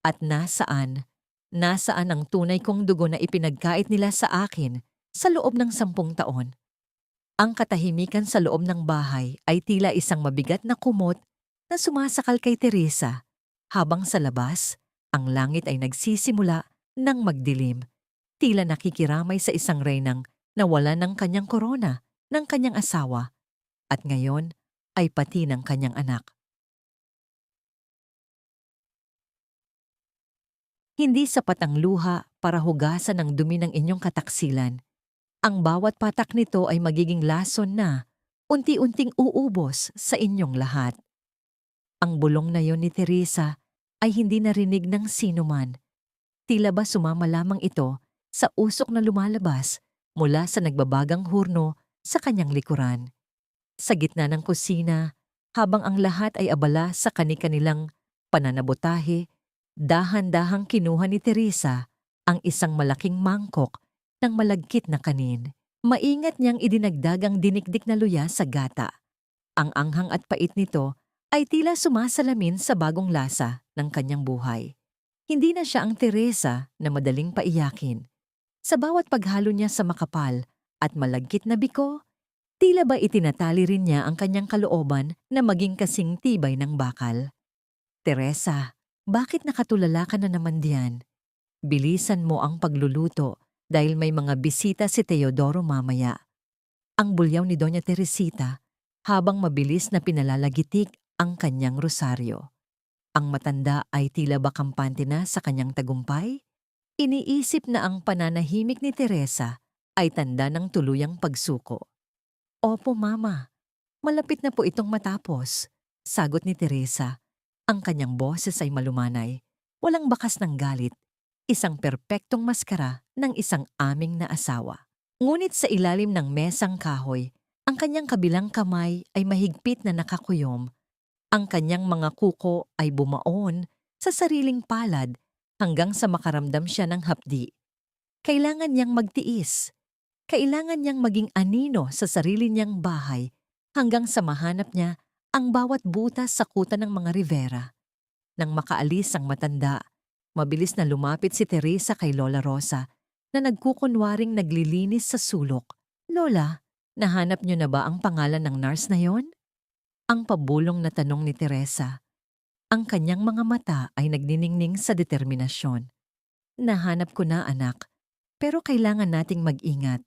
At nasaan ang tunay kong dugo na ipinagkait nila sa akin sa loob ng 10 taon? Ang katahimikan sa loob ng bahay ay tila isang mabigat na kumot na sumasakal kay Teresa, habang sa labas, ang langit ay nagsisimula ng magdilim, tila nakikiramay sa isang reynang nawala ng kanyang korona, ng kanyang asawa, at ngayon ay pati ng kanyang anak. Hindi sapat ang luha para hugasan ang dumi ng inyong kataksilan. Ang bawat patak nito ay magiging lason na unti-unting uubos sa inyong lahat. Ang bulong na yon ni Teresa ay hindi narinig ng sino man. Tila ba sumama lamang ito sa usok na lumalabas mula sa nagbabagang hurno sa kanyang likuran. Sa gitna ng kusina, habang ang lahat ay abala sa kani-kanilang pananabotahe, dahan-dahang kinuha ni Teresa ang isang malaking mangkok ng malagkit na kanin. Maingat niyang idinagdag ang dinikdik na luya sa gata. Ang anghang at pait nito ay tila sumasalamin sa bagong lasa ng kanyang buhay. Hindi na siya ang Teresa na madaling paiyakin. Sa bawat paghalo niya sa makapal at malagkit na biko, tila ba itinatali rin niya ang kanyang kalooban na maging kasing tibay ng bakal. Teresa, bakit nakatulala ka na naman diyan? Bilisan mo ang pagluluto dahil may mga bisita si Teodoro mamaya. Ang bulyaw ni Doña Teresita habang mabilis na pinalalagitik ang kanyang rosaryo. Ang matanda ay tila ba kampante na sa kanyang tagumpay? Iniisip na ang pananahimik ni Teresa ay tanda ng tuluyang pagsuko. Opo, Mama. Malapit na po itong matapos, sagot ni Teresa. Ang kanyang boses ay malumanay, walang bakas ng galit, isang perpektong maskara ng isang aming na asawa. Ngunit sa ilalim ng mesang kahoy, ang kanyang kabilang kamay ay mahigpit na nakakuyom. Ang kanyang mga kuko ay bumaon sa sariling palad hanggang sa makaramdam siya ng hapdi. Kailangan niyang magtiis. Kailangan niyang maging anino sa sarili niyang bahay hanggang sa mahanap niya ang bawat butas sa kuta ng mga Rivera. Nang makaalis ang matanda, mabilis na lumapit si Teresa kay Lola Rosa na nagkukunwaring naglilinis sa sulok. Lola, nahanap niyo na ba ang pangalan ng nurse na yon? Ang pabulong na tanong ni Teresa. Ang kanyang mga mata ay nagniningning sa determinasyon. Nahanap ko na, anak, pero kailangan nating mag-ingat.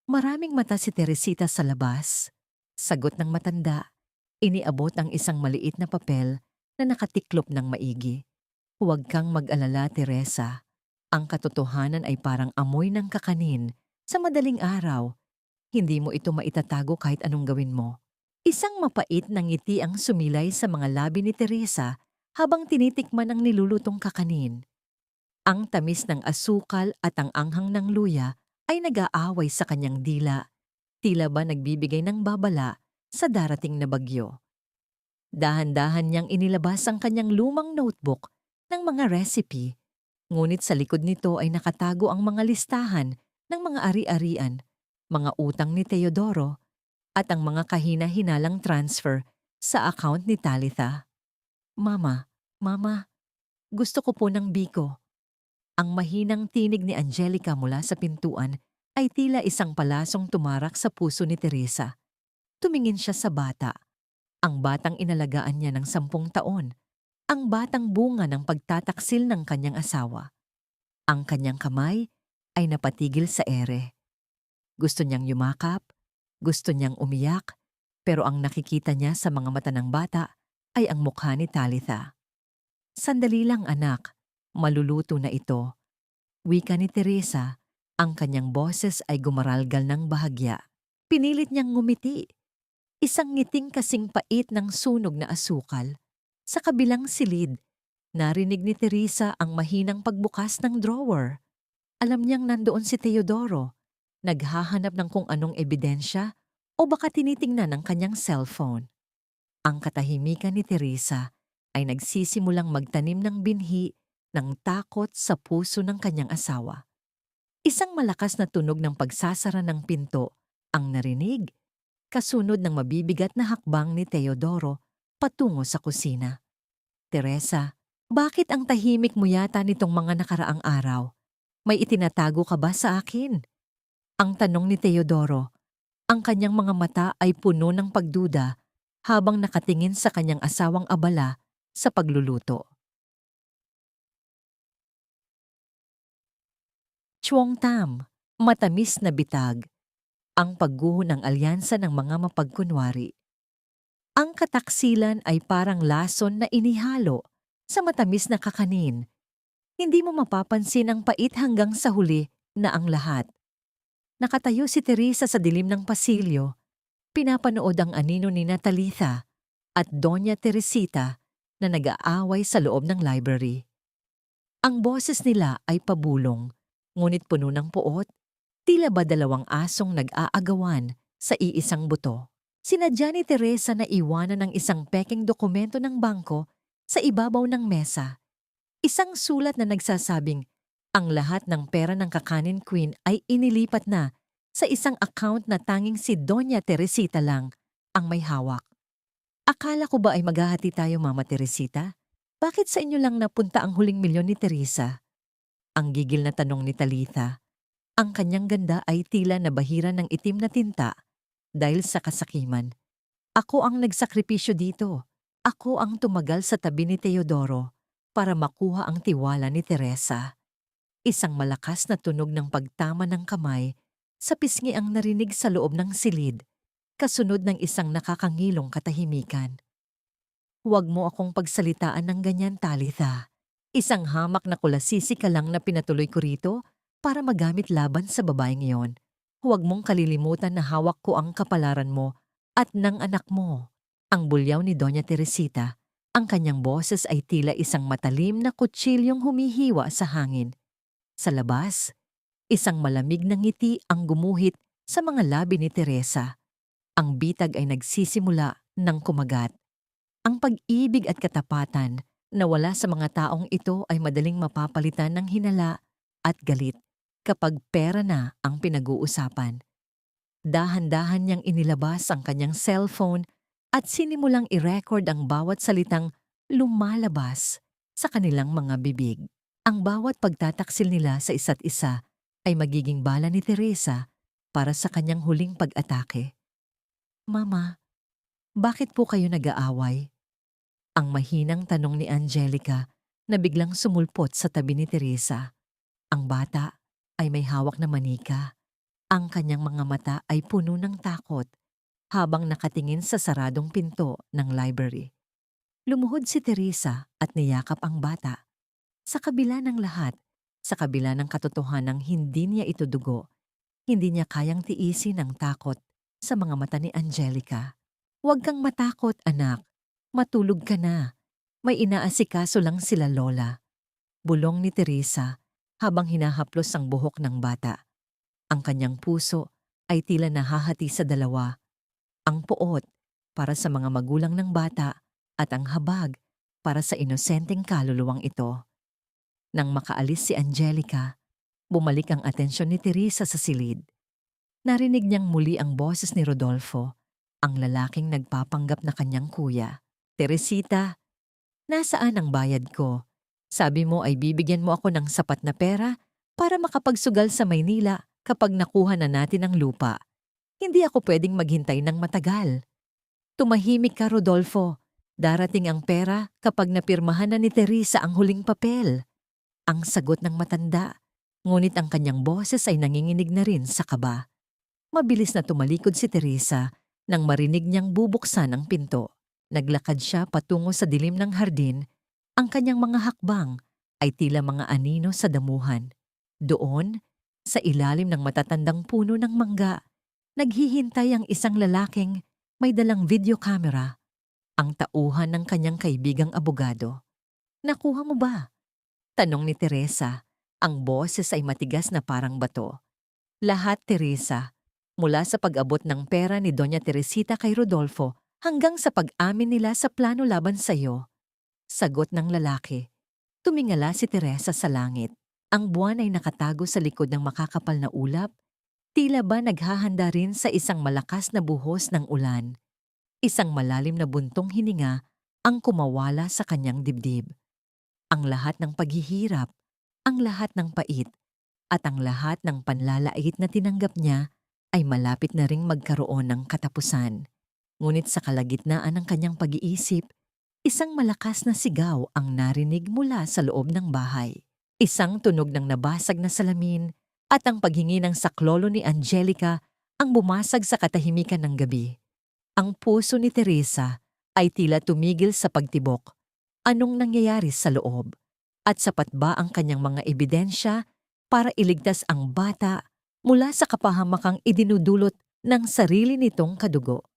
Maraming mata si Teresita sa labas. Sagot ng matanda. Iniabot ang isang maliit na papel na nakatiklop ng maigi. Huwag kang mag-alala, Teresa. Ang katotohanan ay parang amoy ng kakanin sa madaling araw. Hindi mo ito maitatago kahit anong gawin mo. Isang mapait na ngiti ang sumilay sa mga labi ni Teresa habang tinitikman ang nilulutong kakanin. Ang tamis ng asukal at ang anghang ng luya ay nag-aaway sa kanyang dila, tila ba nagbibigay ng babala sa darating na bagyo. Dahan-dahan niyang inilabas ang kanyang lumang notebook ng mga recipe, ngunit sa likod nito ay nakatago ang mga listahan ng mga ari-arian, mga utang ni Teodoro, at ang mga kahina-hinalang transfer sa account ni Talitha. Mama, gusto ko po ng biko. Ang mahinang tinig ni Angelica mula sa pintuan ay tila isang palasong tumarak sa puso ni Teresa. Tumingin siya sa bata. Ang batang inalagaan niya ng 10 taon. Ang batang bunga ng pagtataksil ng kanyang asawa. Ang kanyang kamay ay napatigil sa ere. Gusto niyang yumakap, gusto niyang umiyak, pero ang nakikita niya sa mga mata ng bata ay ang mukha ni Talitha. Sandali lang, anak. Maluluto na ito. Wika ni Teresa, ang kanyang boses ay gumaralgal ng bahagya. Pinilit niyang ngumiti. Isang ngiting kasing pait ng sunog na asukal. Sa kabilang silid, narinig ni Teresa ang mahinang pagbukas ng drawer. Alam niyang nandoon si Teodoro, naghahanap ng kung anong ebidensya o baka tinitingnan ng kanyang cellphone. Ang katahimikan ni Teresa ay nagsisimulang magtanim ng binhi ng takot sa puso ng kanyang asawa. Isang malakas na tunog ng pagsasara ng pinto ang narinig, kasunod ng mabibigat na hakbang ni Teodoro patungo sa kusina. Teresa, bakit ang tahimik mo yata nitong mga nakaraang araw? May itinatago ka ba sa akin? Ang tanong ni Teodoro. Ang kanyang mga mata ay puno ng pagduda habang nakatingin sa kanyang asawang abala sa pagluluto. Chuong Tam, matamis na bitag, ang pagguho ng alyansa ng mga mapagkunwari. Ang kataksilan ay parang lason na inihalo sa matamis na kakanin. Hindi mo mapapansin ang pait hanggang sa huli na ang lahat. Nakatayo si Teresa sa dilim ng pasilyo, pinapanood ang anino ni Talitha at Doña Teresita na nag-aaway sa loob ng library. Ang boses nila ay pabulong, ngunit puno ng puot, tila ba dalawang asong nag-aagawan sa iisang buto. Sinadya ni Teresa na iwanan ng isang pekeng dokumento ng bangko sa ibabaw ng mesa. Isang sulat na nagsasabing ang lahat ng pera ng kakanin queen ay inilipat na sa isang account na tanging si Doña Teresita lang ang may hawak. Akala ko ba ay maghahati tayo, Mama Teresita? Bakit sa inyo lang napunta ang huling milyon ni Teresa? Ang gigil na tanong ni Talitha. Ang kanyang ganda ay tila nabahira ng itim na tinta dahil sa kasakiman. Ako ang nagsakripisyo dito. Ako ang tumagal sa tabi ni Teodoro para makuha ang tiwala ni Teresa. Isang malakas na tunog ng pagtama ng kamay sa pisngi ang narinig sa loob ng silid, kasunod ng isang nakakangilong katahimikan. Huwag mo akong pagsalitaan ng ganyan, Talitha. Isang hamak na kulasisi ka lang na pinatuloy ko rito para magamit laban sa babaeng iyon. Huwag mong kalilimutan na hawak ko ang kapalaran mo at ng anak mo. Ang bulyaw ni Doña Teresita, ang kanyang boses ay tila isang matalim na kutsilyong humihiwa sa hangin. Sa labas, isang malamig na ngiti ang gumuhit sa mga labi ni Teresa. Ang bitag ay nagsisimula ng kumagat. Ang pag-ibig at katapatan na wala sa mga taong ito ay madaling mapapalitan ng hinala at galit kapag pera na ang pinag-uusapan. Dahan-dahan niyang inilabas ang kanyang cellphone at sinimulang i-record ang bawat salitang lumalabas sa kanilang mga bibig. Ang bawat pagtataksil nila sa isa't isa ay magiging bala ni Teresa para sa kanyang huling pag-atake. Mama, bakit po kayo nag-aaway? Ang mahinang tanong ni Angelica na biglang sumulpot sa tabi ni Teresa. Ang bata ay may hawak na manika. Ang kanyang mga mata ay puno ng takot habang nakatingin sa saradong pinto ng library. Lumuhod si Teresa at niyakap ang bata. Sa kabila ng lahat, sa kabila ng katotohanang hindi niya ito dugo, hindi niya kayang tiisin ang takot sa mga mata ni Angelica. Huwag kang matakot, anak. Matulog ka na. May inaasikaso lang sila lola. Bulong ni Teresa habang hinahaplos ang buhok ng bata. Ang kanyang puso ay tila nahahati sa dalawa. Ang poot para sa mga magulang ng bata at ang habag para sa inosenteng kaluluwang ito. Nang makaalis si Angelica, bumalik ang atensyon ni Teresa sa silid. Narinig niyang muli ang boses ni Rodolfo, ang lalaking nagpapanggap na kanyang kuya. Teresita, nasaan ang bayad ko? Sabi mo ay bibigyan mo ako ng sapat na pera para makapagsugal sa Maynila kapag nakuha na natin ang lupa. Hindi ako pwedeng maghintay ng matagal. Tumahimik ka, Rodolfo. Darating ang pera kapag napirmahan na ni Teresa ang huling papel. Ang sagot ng matanda, ngunit ang kanyang boses ay nanginginig na rin sa kaba. Mabilis na tumalikod si Teresa nang marinig niyang bubuksan ang pinto. Naglakad siya patungo sa dilim ng hardin. Ang kanyang mga hakbang ay tila mga anino sa damuhan. Doon, sa ilalim ng matatandang puno ng mangga, naghihintay ang isang lalaking may dalang video camera, ang tauhan ng kanyang kaibigang abogado. Nakuha mo ba? Tanong ni Teresa. Ang boses ay matigas na parang bato. Lahat, Teresa. Mula sa pag-abot ng pera ni Doña Teresita kay Rodolfo hanggang sa pag-amin nila sa plano laban sa iyo. Sagot ng lalaki. Tumingala si Teresa sa langit. Ang buwan ay nakatago sa likod ng makakapal na ulap. Tila ba naghahanda rin sa isang malakas na buhos ng ulan. Isang malalim na buntong hininga ang kumawala sa kanyang dibdib. Ang lahat ng paghihirap, ang lahat ng pait, at ang lahat ng panlalait na tinanggap niya ay malapit na ring magkaroon ng katapusan. Ngunit sa kalagitnaan ng kanyang pag-iisip, isang malakas na sigaw ang narinig mula sa loob ng bahay. Isang tunog ng nabasag na salamin at ang paghingi ng saklolo ni Angelica ang bumasag sa katahimikan ng gabi. Ang puso ni Teresa ay tila tumigil sa pagtibok. Anong nangyayari sa loob? At sapat ba ang kanyang mga ebidensya para iligtas ang bata mula sa kapahamakang idinudulot ng sarili nitong kadugo?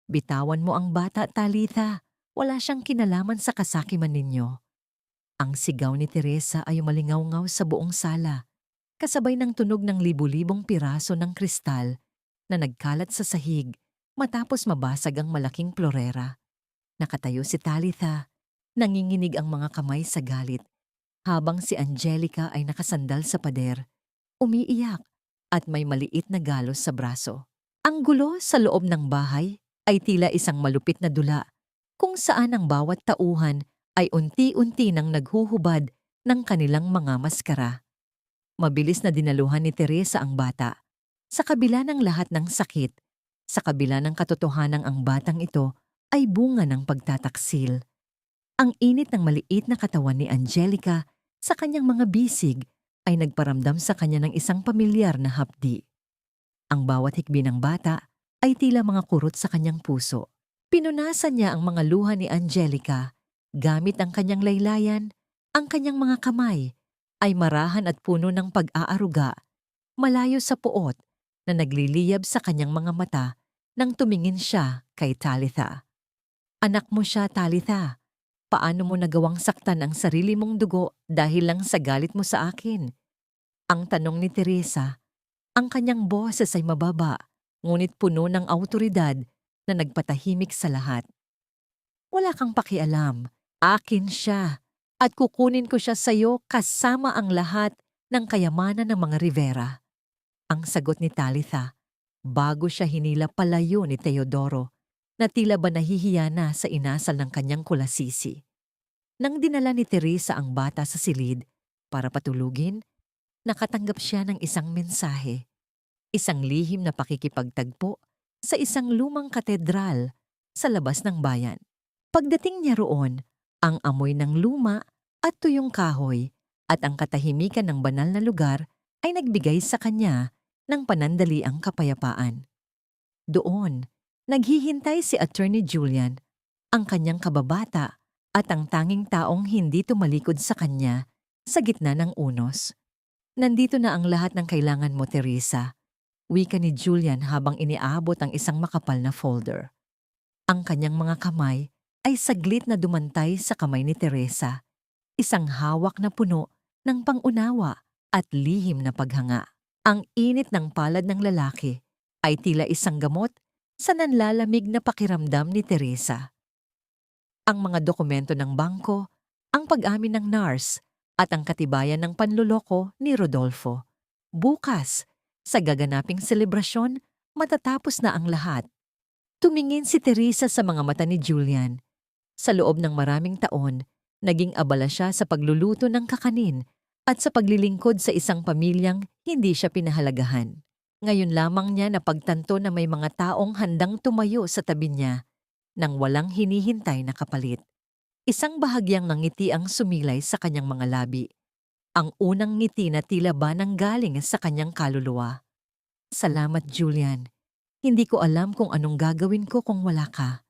Bitawan mo ang bata, Talitha. Wala siyang kinalaman sa kasakiman ninyo. Ang sigaw ni Teresa ay umalingaw-ngaw sa buong sala, kasabay ng tunog ng libu-libong piraso ng kristal na nagkalat sa sahig matapos mabasag ang malaking plorera. Nakatayo si Talitha, nanginginig ang mga kamay sa galit, habang si Angelica ay nakasandal sa pader, umiiyak at may maliit na galos sa braso. Ang gulo sa loob ng bahay ay tila isang malupit na dula kung saan ang bawat tauhan ay unti-unti nang naghuhubad ng kanilang mga maskara. Mabilis na dinaluhan ni Teresa ang bata. Sa kabila ng lahat ng sakit, sa kabila ng katotohanang ang batang ito ay bunga ng pagtataksil. Ang init ng maliit na katawan ni Angelica sa kanyang mga bisig ay nagparamdam sa kanya ng isang pamilyar na hapdi. Ang bawat hikbi ng bata ay tila mga kurot sa kanyang puso. Pinunasan niya ang mga luha ni Angelica gamit ang kanyang laylayan, ang kanyang mga kamay ay marahan at puno ng pag-aaruga, malayo sa puot na nagliliyab sa kanyang mga mata nang tumingin siya kay Talitha. Anak mo siya, Talitha. Paano mo nagawang saktan ang sarili mong dugo dahil lang sa galit mo sa akin? Ang tanong ni Teresa. Ang kanyang boses ay mababa, ngunit puno ng awtoridad na nagpatahimik sa lahat. Wala kang pakialam. Akin siya. At kukunin ko siya sa iyo kasama ang lahat ng kayamanan ng mga Rivera. Ang sagot ni Talitha, bago siya hinila palayo ni Teodoro, na tila ba nahihiya na sa inasal ng kanyang kulasisi. Nang dinala ni Teresa ang bata sa silid para patulugin, nakatanggap siya ng isang mensahe. Isang lihim na pakikipagtagpo sa isang lumang katedral sa labas ng bayan. Pagdating niya roon, ang amoy ng luma at tuyong kahoy at ang katahimikan ng banal na lugar ay nagbigay sa kanya ng panandaliang kapayapaan. Doon, naghihintay si Attorney Julian, ang kanyang kababata at ang tanging taong hindi tumalikod sa kanya sa gitna ng unos. Nandito na ang lahat ng kailangan mo, Teresa. Wika ni Julian habang iniabot ang isang makapal na folder. Ang kanyang mga kamay ay saglit na dumantay sa kamay ni Teresa, isang hawak na puno ng pangunawa at lihim na paghanga. Ang init ng palad ng lalaki ay tila isang gamot sa nanlalamig na pakiramdam ni Teresa. Ang mga dokumento ng bangko, ang pag-amin ng nurse at ang katibayan ng panloloko ni Rodolfo. Bukas, sa gaganaping selebrasyon, matatapos na ang lahat. Tumingin si Teresa sa mga mata ni Julian. Sa loob ng maraming taon, naging abala siya sa pagluluto ng kakanin at sa paglilingkod sa isang pamilyang hindi siya pinahalagahan. Ngayon lamang niya napagtanto na may mga taong handang tumayo sa tabi niya nang walang hinihintay na kapalit. Isang bahagyang ngiti ang sumilay sa kanyang mga labi. Ang unang ngiti na tila ba nanggaling sa kanyang kaluluwa. Salamat, Julian. Hindi ko alam kung anong gagawin ko kung wala ka.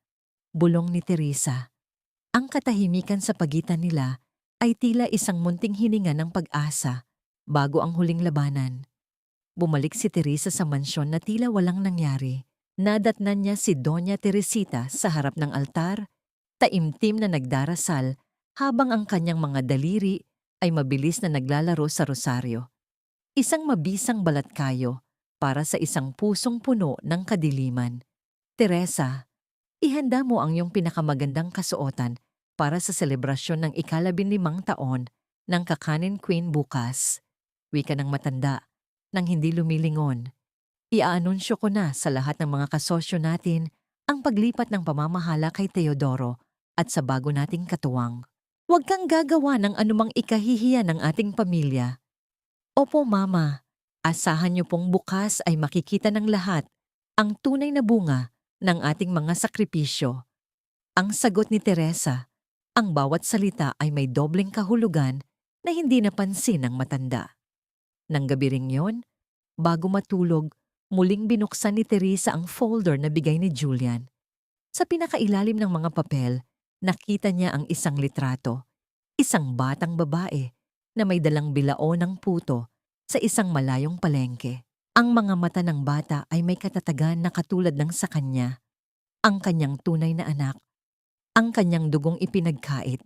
Bulong ni Teresa. Ang katahimikan sa pagitan nila ay tila isang munting hininga ng pag-asa bago ang huling labanan. Bumalik si Teresa sa mansyon na tila walang nangyari. Nadatnan niya si Doña Teresita sa harap ng altar, taimtim na nagdarasal habang ang kanyang mga daliri ay mabilis na naglalaro sa rosaryo. Isang mabisang balatkayo para sa isang pusong puno ng kadiliman. Teresa, ihanda mo ang iyong pinakamagandang kasuotan para sa selebrasyon ng ika-15 taon ng Kakanin Queen bukas. Wika ng matanda, nang hindi lumilingon. Iaanunsyo ko na sa lahat ng mga kasosyo natin ang paglipat ng pamamahala kay Teodoro at sa bago nating katuwang. Huwag kang gagawa ng anumang ikahihiya ng ating pamilya. Opo, Mama. Asahan niyo pong bukas ay makikita ng lahat ang tunay na bunga ng ating mga sakripisyo. Ang sagot ni Teresa, ang bawat salita ay may dobleng kahulugan na hindi napansin ng matanda. Nang gabi ring yon, bago matulog, muling binuksan ni Teresa ang folder na bigay ni Julian. Sa pinakailalim ng mga papel, nakita niya ang isang litrato, isang batang babae na may dalang bilao ng puto sa isang malayong palengke. Ang mga mata ng bata ay may katatagan na katulad ng sa kanya, ang kanyang tunay na anak, ang kanyang dugong ipinagkait.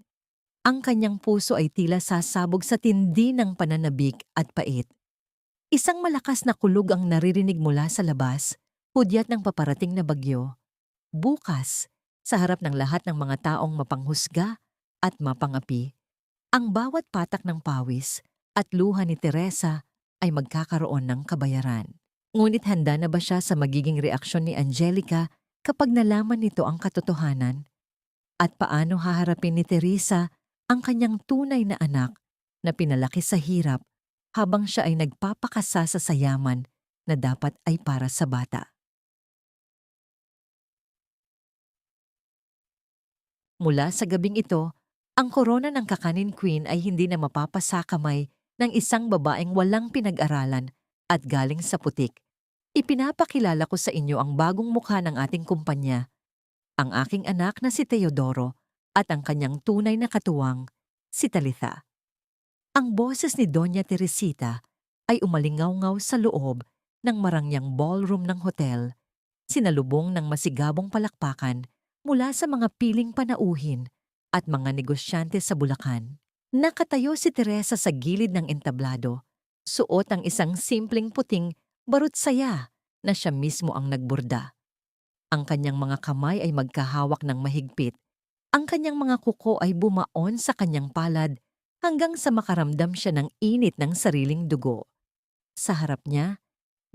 Ang kanyang puso ay tila sasabog sa tindi ng pananabik at pait. Isang malakas na kulog ang naririnig mula sa labas, hudyat ng paparating na bagyo. Bukas, sa harap ng lahat ng mga taong mapanghusga at mapangapi, ang bawat patak ng pawis at luha ni Teresa ay magkakaroon ng kabayaran. Ngunit handa na ba siya sa magiging reaksyon ni Angelica kapag nalaman nito ang katotohanan? At paano haharapin ni Teresa ang kanyang tunay na anak na pinalaki sa hirap habang siya ay nagpapakasa sa sayaman na dapat ay para sa bata? Mula sa gabing ito, Ang korona ng Kakanin Queen ay hindi na mapapasakamay ng isang babaeng walang pinag-aralan at galing sa putik. Ipinapakilala ko sa inyo ang bagong mukha ng ating kumpanya, ang aking anak na si Teodoro at ang kanyang tunay na katuwang, si Talitha. Ang boses ni Doña Teresita ay umalingaw-ngaw sa loob ng marangyang ballroom ng hotel, sinalubong ng masigabong palakpakan mula sa mga piling panauhin at mga negosyante sa Bulacan. Nakatayo si Teresa sa gilid ng entablado, suot ang isang simpleng puting barutsaya na siya mismo ang nagburda. Ang kanyang mga kamay ay magkahawak ng mahigpit. Ang kanyang mga kuko ay bumaon sa kanyang palad hanggang sa makaramdam siya ng init ng sariling dugo. Sa harap niya,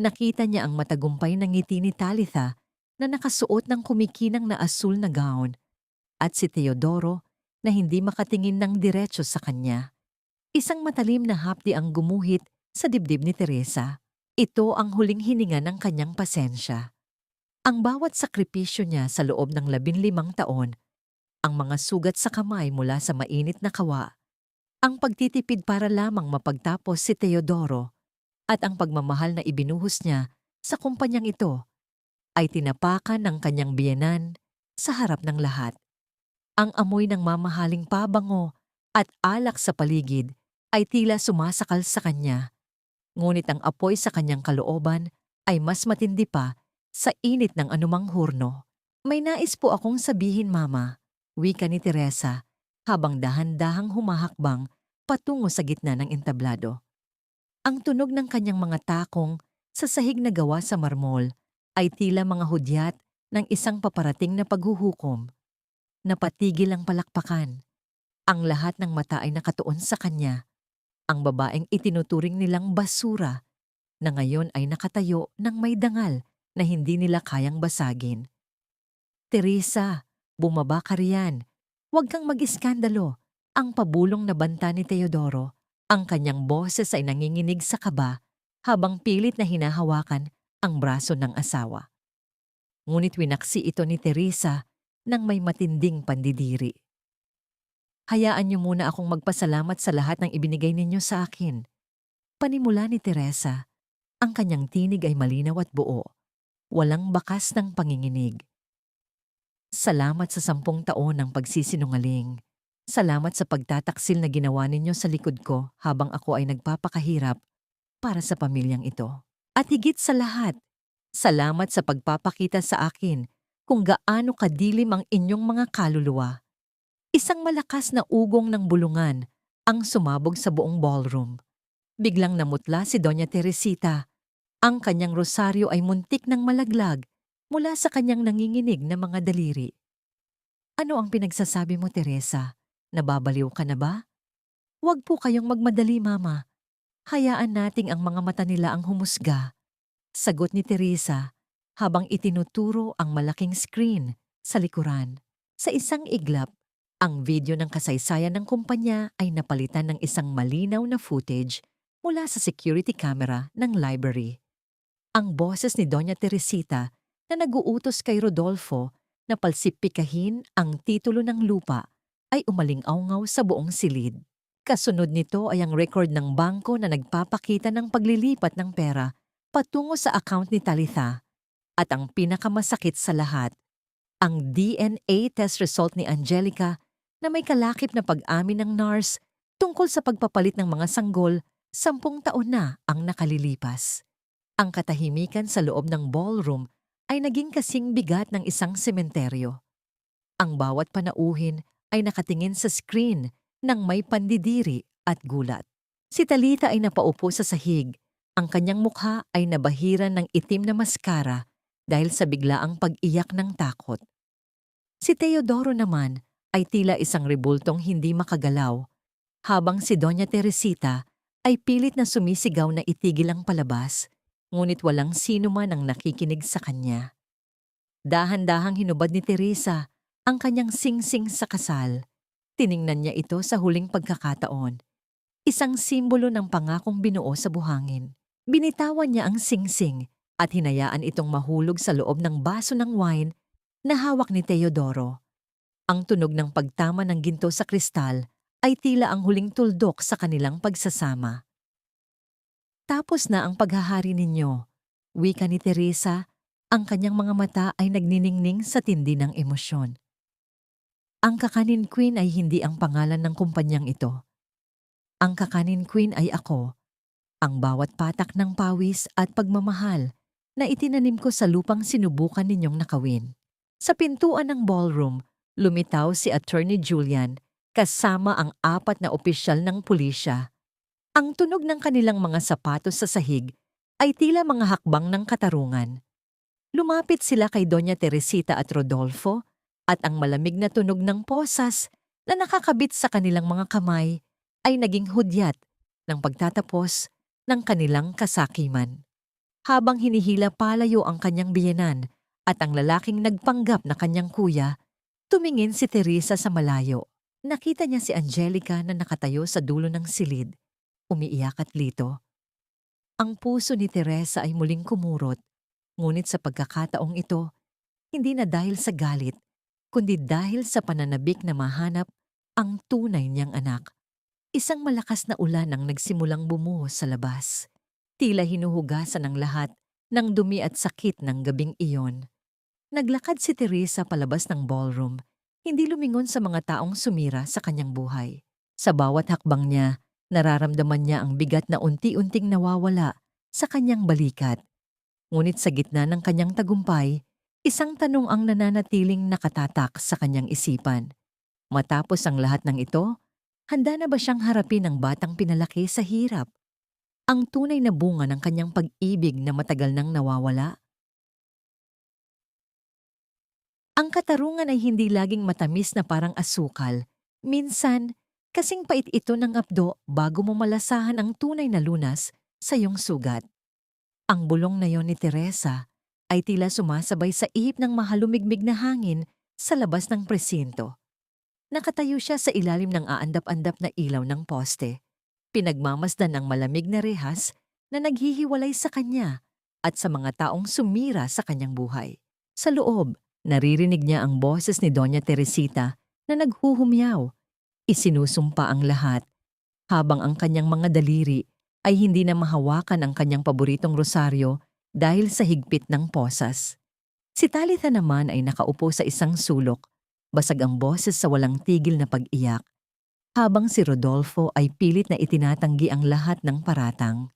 nakita niya ang matagumpay na ngiti ni Talitha na nakasuot ng kumikinang na asul na gown at si Teodoro na hindi makatingin ng diretso sa kanya. Isang matalim na hapdi ang gumuhit sa dibdib ni Teresa. Ito ang huling hininga ng kanyang pasensya. Ang bawat sakripisyo niya sa loob ng 15 taon, ang mga sugat sa kamay mula sa mainit na kawa, ang pagtitipid para lamang mapagtapos si Teodoro, at ang pagmamahal na ibinuhos niya sa kumpanyang ito, ay tinapakan ng kanyang biyenan sa harap ng lahat. Ang amoy ng mamahaling pabango at alak sa paligid ay tila sumasakal sa kanya, ngunit ang apoy sa kanyang kalooban ay mas matindi pa sa init ng anumang hurno. May nais po akong sabihin, Mama, wika ni Teresa, habang dahan-dahang humahakbang patungo sa gitna ng entablado. Ang tunog ng kanyang mga takong sa sahig na gawa sa marmol ay tila mga hudyat ng isang paparating na paghuhukom. Napatigil ang palakpakan. Ang lahat ng mata ay nakatuon sa kanya. Ang babaeng itinuturing nilang basura na ngayon ay nakatayo ng may dangal na hindi nila kayang basagin. Teresa, bumaba ka riyan. Huwag kang mag-iskandalo. Ang pabulong na banta ni Teodoro. Ang kanyang boses ay nanginginig sa kaba habang pilit na hinahawakan ang braso ng asawa. Ngunit winaksi ito ni Teresa ng may matinding pandidiri. Hayaan niyo muna akong magpasalamat sa lahat ng ibinigay ninyo sa akin. Panimula ni Teresa, ang kanyang tinig ay malinaw at buo. Walang bakas ng panginginig. Salamat sa 10 taon ng pagsisinungaling. Salamat sa pagtataksil na ginawa ninyo sa likod ko habang ako ay nagpapakahirap para sa pamilyang ito. At higit sa lahat, salamat sa pagpapakita sa akin kung gaano kadilim ang inyong mga kaluluwa. Isang malakas na ugong ng bulungan ang sumabog sa buong ballroom. Biglang namutla si Doña Teresita. Ang kanyang rosaryo ay muntik ng malaglag mula sa kanyang nanginginig na mga daliri. Ano ang pinagsasabi mo, Teresa? Nababaliw ka na ba? Huwag po kayong magmadali, Mama. Hayaan nating ang mga mata nila ang humusga. Sagot ni Teresa habang itinuturo ang malaking screen sa likuran. Sa isang iglap, ang video ng kasaysayan ng kumpanya ay napalitan ng isang malinaw na footage mula sa security camera ng library. Ang boses ni Doña Teresita na nag-uutos kay Rodolfo na palsipikahin ang titulo ng lupa ay umaling-awngaw sa buong silid. Kasunod nito ay ang record ng bangko na nagpapakita ng paglilipat ng pera patungo sa account ni Talitha. At ang pinakamasakit sa lahat, ang DNA test result ni Angelica na may kalakip na pag-amin ng nurse tungkol sa pagpapalit ng mga sanggol 10 taon na ang nakalilipas. Ang katahimikan sa loob ng ballroom ay naging kasing bigat ng isang sementeryo. Ang bawat panauhin ay nakatingin sa screen ng may pandidiri at gulat. Si Talitha ay napaupo sa sahig. Ang kanyang mukha ay nabahiran ng itim na maskara dahil sa biglaang pag-iyak ng takot. Si Teodoro naman ay tila isang rebultong hindi makagalaw, habang si Doña Teresita ay pilit na sumisigaw na itigil ang palabas, ngunit walang sino man ang nakikinig sa kanya. Dahan-dahang hinubad ni Teresa ang kanyang singsing sa kasal. Tiningnan niya ito sa huling pagkakataon. Isang simbolo ng pangakong binuo sa buhangin. Binitawan niya ang singsing at hinayaan itong mahulog sa loob ng baso ng wine na hawak ni Teodoro. Ang tunog ng pagtama ng ginto sa kristal ay tila ang huling tuldok sa kanilang pagsasama. Tapos na ang paghahari ninyo, wika ni Teresa, ang kanyang mga mata ay nagniningning sa tindi ng emosyon. Ang Kakanin Queen ay hindi ang pangalan ng kumpanyang ito. Ang Kakanin Queen ay ako, ang bawat patak ng pawis at pagmamahal na itinanim ko sa lupang sinubukan ninyong nakawin. Sa pintuan ng ballroom, lumitaw si Attorney Julian kasama ang 4 na opisyal ng pulisya. Ang tunog ng kanilang mga sapatos sa sahig ay tila mga hakbang ng katarungan. Lumapit sila kay Doña Teresita at Rodolfo at ang malamig na tunog ng posas na nakakabit sa kanilang mga kamay ay naging hudyat ng pagtatapos ng kanilang kasakiman. Habang hinihila palayo ang kanyang biyenan at ang lalaking nagpanggap na kanyang kuya, tumingin si Teresa sa malayo. Nakita niya si Angelica na nakatayo sa dulo ng silid, umiiyak at lito. Ang puso ni Teresa ay muling kumurot, ngunit sa pagkakataong ito, hindi na dahil sa galit, kundi dahil sa pananabik na mahanap ang tunay niyang anak. Isang malakas na ulan ang nagsimulang bumuhos sa labas. Tila hinuhugasan ng lahat ng dumi at sakit ng gabing iyon. Naglakad si Teresa palabas ng ballroom, hindi lumingon sa mga taong sumira sa kanyang buhay. Sa bawat hakbang niya, nararamdaman niya ang bigat na unti-unting nawawala sa kanyang balikat. Ngunit sa gitna ng kanyang tagumpay, isang tanong ang nananatiling nakatatak sa kanyang isipan. Matapos ang lahat ng ito, handa na ba siyang harapin ang batang pinalaki sa hirap? Ang tunay na bunga ng kanyang pag-ibig na matagal nang nawawala? Ang katarungan ay hindi laging matamis na parang asukal. Minsan, kasing pait ito ng apdo bago mo malasahan ang tunay na lunas sa iyong sugat. Ang bulong na yon ni Teresa ay tila sumasabay sa ihip ng mahalumigmig na hangin sa labas ng presinto. Nakatayo siya sa ilalim ng aandap-andap na ilaw ng poste. Pinagmamasdan ang malamig na rehas na naghihiwalay sa kanya at sa mga taong sumira sa kanyang buhay. Sa loob, naririnig niya ang boses ni Doña Teresita na naghuhumyaw. Isinusumpa ang lahat, habang ang kanyang mga daliri ay hindi na mahawakan ang kanyang paboritong rosaryo dahil sa higpit ng posas. Si Talitha naman ay nakaupo sa isang sulok, basag ang boses sa walang tigil na pag-iyak, habang si Rodolfo ay pilit na itinatanggi ang lahat ng paratang.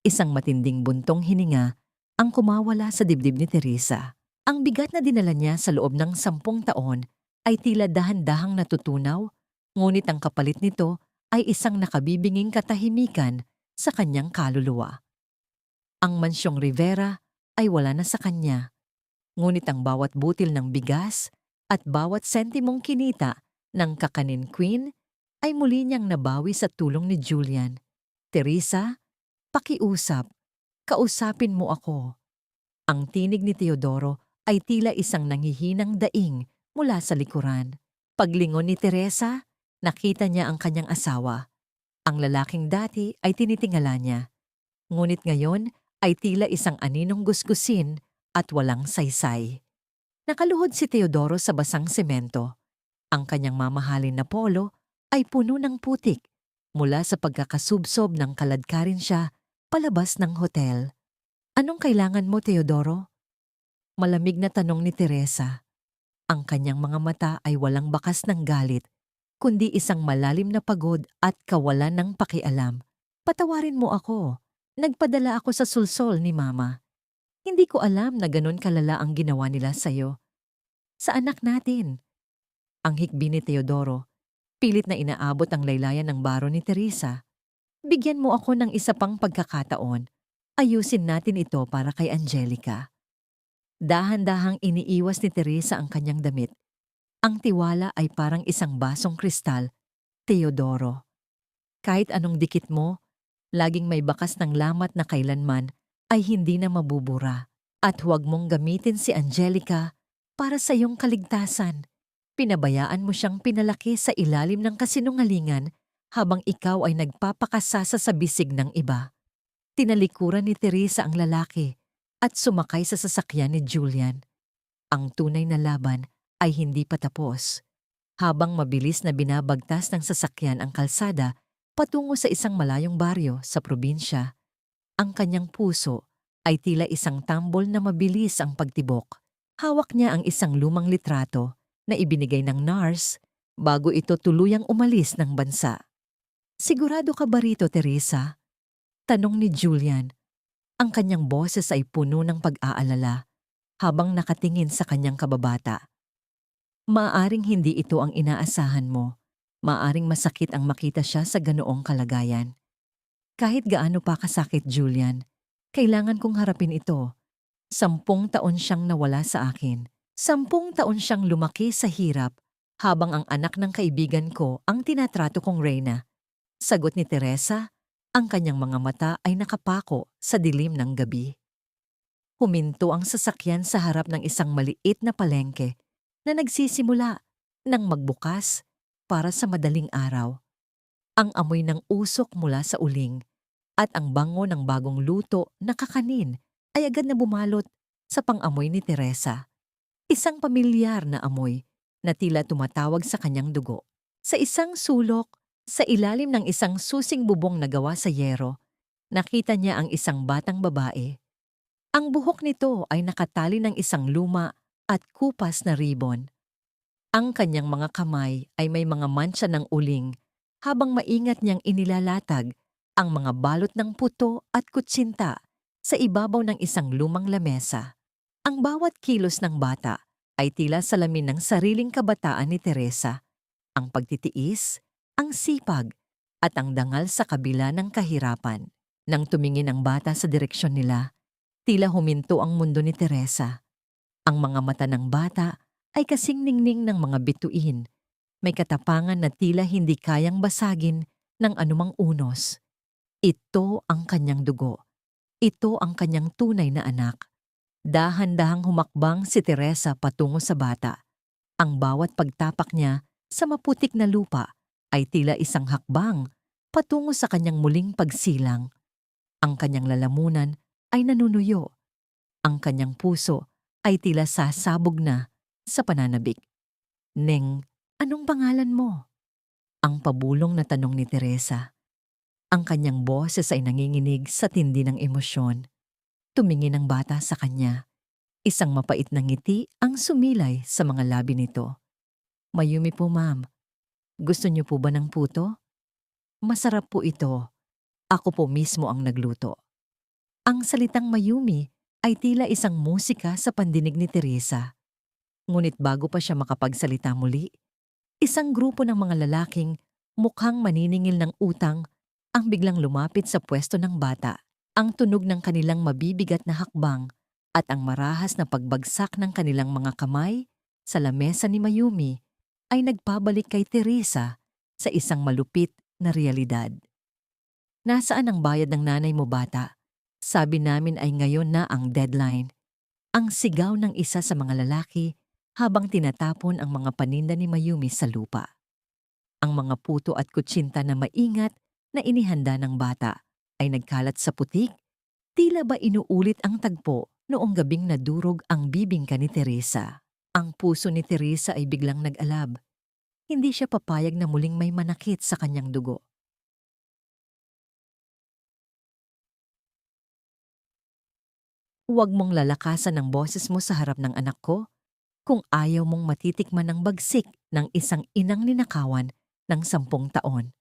Isang matinding buntong hininga ang kumawala sa dibdib ni Teresa. Ang bigat na dinala niya sa loob ng 10 taon ay tila dahan-dahang natutunaw, ngunit ang kapalit nito ay isang nakabibinging katahimikan sa kanyang kaluluwa. Ang mansyong Rivera ay wala na sa kanya, ngunit ang bawat butil ng bigas at bawat sentimong kinita ng Kakanin Queen ay muli niyang nabawi sa tulong ni Julian. Teresa, pakiusap, kausapin mo ako. Ang tinig ni Teodoro ay tila isang nanghihinang daing mula sa likuran. Paglingon ni Teresa, nakita niya ang kanyang asawa. Ang lalaking dati ay tinitingala niya. Ngunit ngayon ay tila isang aninong gusgusin at walang saysay. Nakaluhod si Teodoro sa basang semento. Ang kanyang mamahalin na polo ay puno ng putik mula sa pagkakasubsob ng kaladkarin siya palabas ng hotel. Anong kailangan mo, Teodoro? Malamig na tanong ni Teresa. Ang kanyang mga mata ay walang bakas ng galit, kundi isang malalim na pagod at kawalan ng pakialam. Patawarin mo ako. Nagpadala ako sa sulsol ni Mama. Hindi ko alam na ganun kalala ang ginawa nila sa'yo. Sa anak natin. Ang hikbi ni Teodoro, pilit na inaabot ang laylayan ng baro ni Teresa. Bigyan mo ako ng isa pang pagkakataon. Ayusin natin ito para kay Angelica. Dahan-dahang iniiwas ni Teresa ang kanyang damit. Ang tiwala ay parang isang basong kristal, Teodoro. Kahit anong dikit mo, laging may bakas ng lamat na kailanman ay hindi na mabubura. At huwag mong gamitin si Angelica para sa iyong kaligtasan. Pinabayaan mo siyang pinalaki sa ilalim ng kasinungalingan habang ikaw ay nagpapakasasa sa bisig ng iba. Tinalikuran ni Teresa ang lalaki at sumakay sa sasakyan ni Julian. Ang tunay na laban ay hindi pa tapos. habang mabilis na binabagtas ng sasakyan ang kalsada patungo sa isang malayong baryo sa probinsya. Ang kanyang puso ay tila isang tambol na mabilis ang pagtibok. Hawak niya ang isang lumang litrato na ibinigay ng nurse bago ito tuluyang umalis ng bansa. "Sigurado ka ba rito, Teresa?" tanong ni Julian. Ang kanyang boses ay puno ng pag-aalala habang nakatingin sa kanyang kababata. "Maaring hindi ito ang inaasahan mo. Maaring masakit ang makita siya sa ganoong kalagayan. Kahit gaano pa kasakit, Julian, kailangan kong harapin ito. 10 taon siyang nawala sa akin. 10 taon siyang lumaki sa hirap habang ang anak ng kaibigan ko ang tinatrato kong reyna." Sagot ni Teresa, ang kanyang mga mata ay nakapako sa dilim ng gabi. Huminto ang sasakyan sa harap ng isang maliit na palengke na nagsisimula ng magbukas para sa madaling araw. Ang amoy ng usok mula sa uling at ang bango ng bagong luto na kakanin ay agad na bumalot sa pang-amoy ni Teresa. Isang pamilyar na amoy na tila tumatawag sa kanyang dugo. Sa isang sulok, sa ilalim ng isang susing bubong na gawa sa yero, nakita niya ang isang batang babae. Ang buhok nito ay nakatali ng isang luma at kupas na ribon. Ang kanyang mga kamay ay may mga mantsa ng uling habang maingat niyang inilalatag ang mga balot ng puto at kutsinta sa ibabaw ng isang lumang lamesa. Ang bawat kilos ng bata ay tila salamin ng sariling kabataan ni Teresa. Ang pagtitiis, ang sipag, at ang dangal sa kabila ng kahirapan. Nang tumingin ang bata sa direksyon nila, tila huminto ang mundo ni Teresa. Ang mga mata ng bata ay kasing ningning ng mga bituin. May katapangan na tila hindi kayang basagin ng anumang unos. Ito ang kanyang dugo. Ito ang kanyang tunay na anak. Dahan-dahang humakbang si Teresa patungo sa bata. Ang bawat pagtapak niya sa maputik na lupa ay tila isang hakbang patungo sa kanyang muling pagsilang. Ang kanyang lalamunan ay nanunuyo. Ang kanyang puso ay tila sasabog na sa pananabik. "Neng, anong pangalan mo?" Ang pabulong na tanong ni Teresa. Ang kanyang boses ay nanginginig sa tindi ng emosyon. Tumingin ang bata sa kanya. Isang mapait na ngiti ang sumilay sa mga labi nito. "Mayumi po, ma'am. Gusto niyo po ba ng puto? Masarap po ito. Ako po mismo ang nagluto." Ang salitang Mayumi ay tila isang musika sa pandinig ni Teresa. Ngunit bago pa siya makapagsalita muli, isang grupo ng mga lalaking mukhang maniningil ng utang ang biglang lumapit sa pwesto ng bata. Ang tunog ng kanilang mabibigat na hakbang at ang marahas na pagbagsak ng kanilang mga kamay sa lamesa ni Mayumi ay nagpabalik kay Teresa sa isang malupit na realidad. "Nasaan ang bayad ng nanay mo, bata? Sabi namin ay ngayon na ang deadline." Ang sigaw ng isa sa mga lalaki habang tinatapon ang mga paninda ni Mayumi sa lupa. Ang mga puto at kutsinta na maingat na inihanda ng bata ay nagkalat sa putik, tila ba inuulit ang tagpo noong gabing nadurog ang bibingka ni Teresa. Ang puso ni Teresa ay biglang nag-alab. Hindi siya papayag na muling may manakit sa kanyang dugo. "Huwag mong lalakasan ang boses mo sa harap ng anak ko kung ayaw mong matitikman ng bagsik ng isang inang ninakawan ng 10 taon."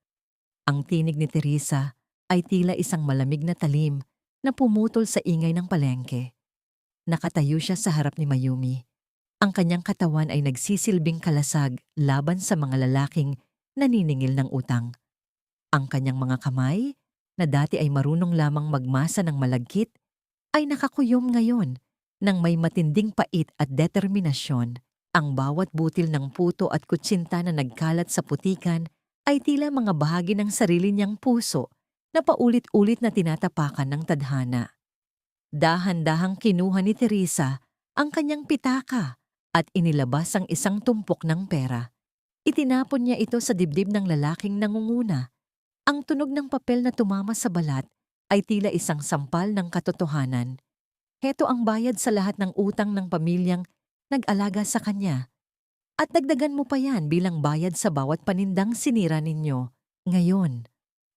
Ang tinig ni Teresa ay tila isang malamig na talim na pumutol sa ingay ng palengke. Nakatayo siya sa harap ni Mayumi. Ang kanyang katawan ay nagsisilbing kalasag laban sa mga lalaking naniningil ng utang. Ang kanyang mga kamay, na dati ay marunong lamang magmasa ng malagkit, ay nakakuyom ngayon ng may matinding pait at determinasyon. Ang bawat butil ng puto at kutsinta na nagkalat sa putikan ay tila mga bahagi ng sarili niyang puso na paulit-ulit na tinatapakan ng tadhana. Dahan-dahang kinuha ni Teresa ang kanyang pitaka at inilabas ang isang tumpok ng pera. Itinapon niya ito sa dibdib ng lalaking nangunguna. Ang tunog ng papel na tumama sa balat ay tila isang sampal ng katotohanan. Heto ang bayad sa lahat ng utang ng pamilyang nag-alaga sa kanya. At dagdagan mo pa yan bilang bayad sa bawat panindang sinira ninyo. Ngayon,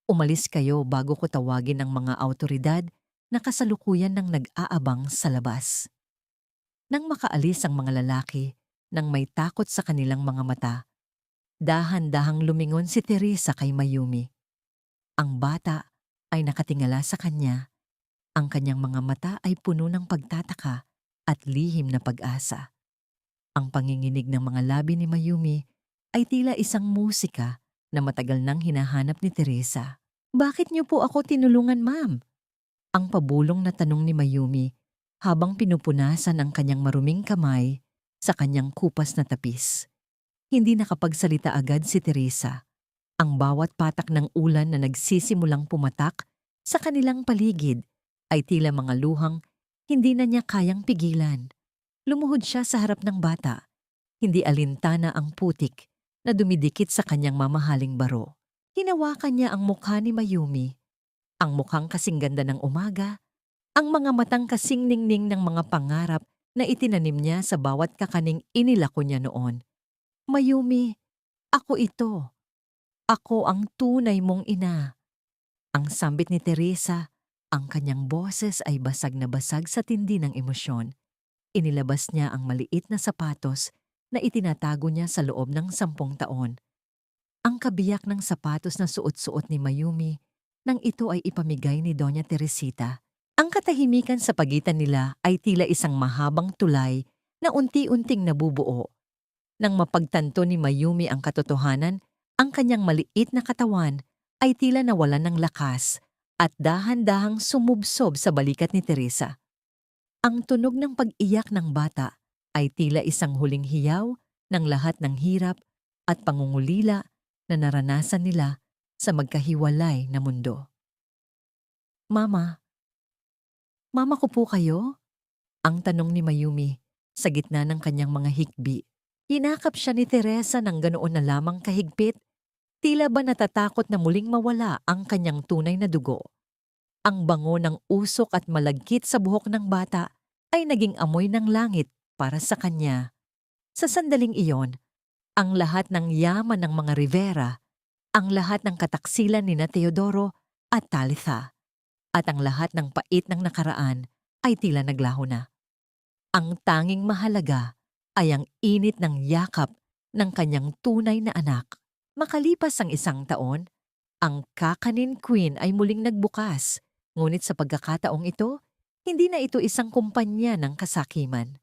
umalis kayo bago ko tawagin ang mga awtoridad na kasalukuyan ng nag-aabang sa labas. Nang makaalis ang mga lalaki, nang may takot sa kanilang mga mata, dahan-dahang lumingon si Teresa kay Mayumi. Ang bata ay nakatingala sa kanya. Ang kanyang mga mata ay puno ng pagtataka at lihim na pag-asa. Ang panginginig ng mga labi ni Mayumi ay tila isang musika na matagal nang hinahanap ni Teresa. Bakit niyo po ako tinulungan, ma'am? Ang pabulong na tanong ni Mayumi habang pinupunasan ang kanyang maruming kamay sa kanyang kupas na tapis. Hindi nakapagsalita agad si Teresa. Ang bawat patak ng ulan na nagsisimulang pumatak sa kanilang paligid ay tila mga luhang hindi na niya kayang pigilan. Lumuhod siya sa harap ng bata. Hindi alintana ang putik na dumidikit sa kanyang mamahaling baro. Hinawakan niya ang mukha ni Mayumi. Ang mukhang kasing ganda ng umaga, ang mga matang kasing ningning ng mga pangarap na itinanim niya sa bawat kakaning inilako niya noon. Mayumi, ako ito. Ako ang tunay mong ina. Ang sambit ni Teresa, ang kanyang boses ay basag na basag sa tindi ng emosyon. Inilabas niya ang maliit na sapatos na itinatago niya sa loob ng 10 taon. Ang kabiyak ng sapatos na suot-suot ni Mayumi nang ito ay ipamigay ni Doña Teresita. Ang katahimikan sa pagitan nila ay tila isang mahabang tulay na unti-unting nabubuo. Nang mapagtanto ni Mayumi ang katotohanan, ang kanyang maliit na katawan ay tila nawalan ng lakas at dahan-dahang sumubsob sa balikat ni Teresa. Ang tunog ng pag-iyak ng bata ay tila isang huling hiyaw ng lahat ng hirap at pangungulila na naranasan nila sa magkahiwalay na mundo. Mama, mama ko po kayo? Ang tanong ni Mayumi sa gitna ng kanyang mga hikbi. Hinakap siya ni Teresa ng ganoon na lamang kahigpit, tila ba natatakot na muling mawala ang kanyang tunay na dugo. Ang bango ng usok at malagkit sa buhok ng bata ay naging amoy ng langit para sa kanya. Sa sandaling iyon, ang lahat ng yaman ng mga Rivera, ang lahat ng kataksilan ni na Teodoro at Talitha, at ang lahat ng pait ng nakaraan ay tila naglaho na. Ang tanging mahalaga ay ang init ng yakap ng kanyang tunay na anak. Makalipas ang 1 taon, ang Kakanin Queen ay muling nagbukas, ngunit sa pagkakataong ito, hindi na ito isang kumpanya ng kasakiman.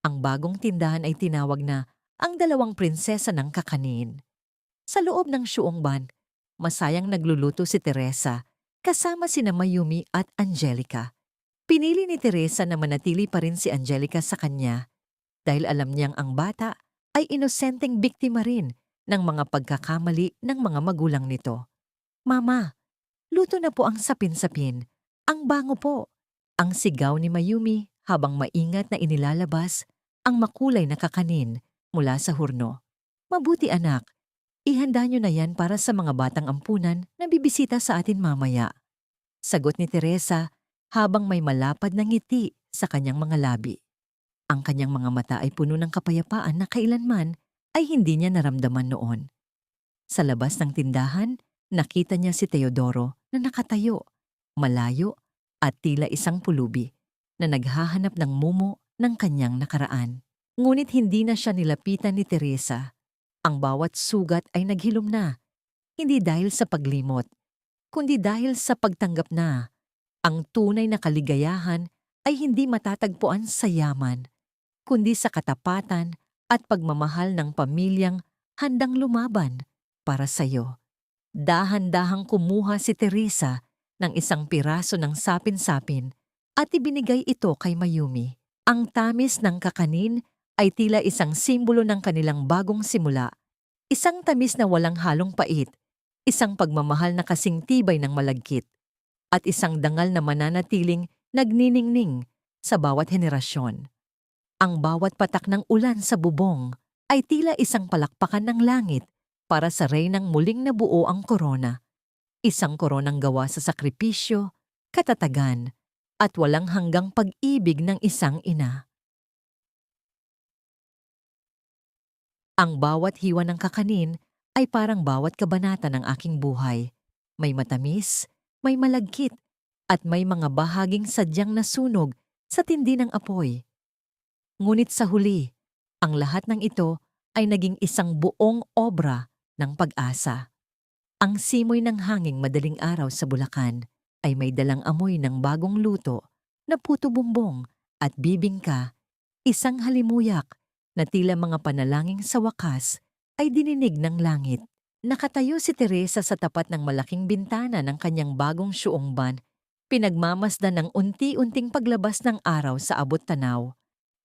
Ang bagong tindahan ay tinawag na ang 2 prinsesa ng kakanin. Sa loob ng Shuongban, masayang nagluluto si Teresa kasama sina Mayumi at Angelica. Pinili ni Teresa na manatili pa rin si Angelica sa kanya dahil alam niyang ang bata ay inosenteng biktima rin ng mga pagkakamali ng mga magulang nito. Mama, luto na po ang sapin-sapin. Ang bango po. Ang sigaw ni Mayumi habang maingat na inilalabas ang makulay na kakanin mula sa hurno. Mabuti anak, ihanda nyo na yan para sa mga batang ampunan na bibisita sa atin mamaya. Sagot ni Teresa habang may malapad na ngiti sa kanyang mga labi. Ang kanyang mga mata ay puno ng kapayapaan na kailanman ay hindi niya naramdaman noon. Sa labas ng tindahan, nakita niya si Teodoro na nakatayo, malayo at tila isang pulubi na naghahanap ng mumo ng kanyang nakaraan. Ngunit hindi na siya nilapitan ni Teresa. Ang bawat sugat ay naghilom na, hindi dahil sa paglimot, kundi dahil sa pagtanggap na ang tunay na kaligayahan ay hindi matatagpuan sa yaman, kundi sa katapatan at pagmamahal ng pamilyang handang lumaban para sa iyo. Dahan-dahang kumuha si Teresa ng isang piraso ng sapin-sapin at ibinigay ito kay Mayumi. Ang tamis ng kakanin ay tila isang simbolo ng kanilang bagong simula. Isang tamis na walang halong pait, isang pagmamahal na kasing tibay ng malagkit, at isang dangal na mananatiling nagniningning sa bawat henerasyon. Ang bawat patak ng ulan sa bubong ay tila isang palakpakan ng langit para sa reynang muling nabuo ang korona. Isang koronang gawa sa sakripisyo, katatagan, at walang hanggang pag-ibig ng isang ina. Ang bawat hiwa ng kakanin ay parang bawat kabanata ng aking buhay. May matamis, may malagkit, at may mga bahaging sadyang nasunog sa tindi ng apoy. Ngunit sa huli, ang lahat ng ito ay naging isang buong obra ng pag-asa. Ang simoy ng hanging madaling araw sa Bulacan ay may dalang amoy ng bagong luto na puto bumbong at bibingka, isang halimuyak na tila mga panalangin sa wakas ay dininig ng langit. Nakatayo si Teresa sa tapat ng malaking bintana ng kanyang bagong syuongban, pinagmamasdan ng unti-unting paglabas ng araw sa abot tanaw.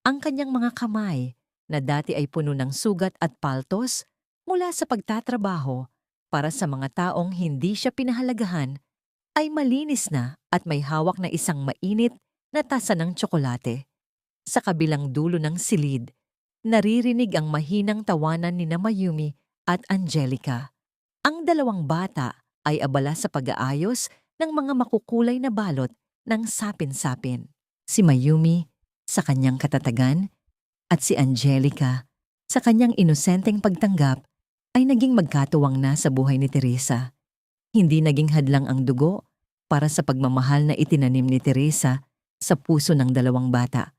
Ang kanyang mga kamay, na dati ay puno ng sugat at paltos mula sa pagtatrabaho para sa mga taong hindi siya pinahalagahan, ay malinis na at may hawak na isang mainit na tasa ng tsokolate. Sa kabilang dulo ng silid, naririnig ang mahinang tawanan ni Mayumi at Angelica. Ang dalawang bata ay abala sa pag-aayos ng mga makukulay na balot ng sapin-sapin. Si Mayumi sa kanyang katatagan at si Angelica sa kanyang inosenteng pagtanggap ay naging magkatuwang na sa buhay ni Teresa. Hindi naging hadlang ang dugo para sa pagmamahal na itinanim ni Teresa sa puso ng dalawang bata.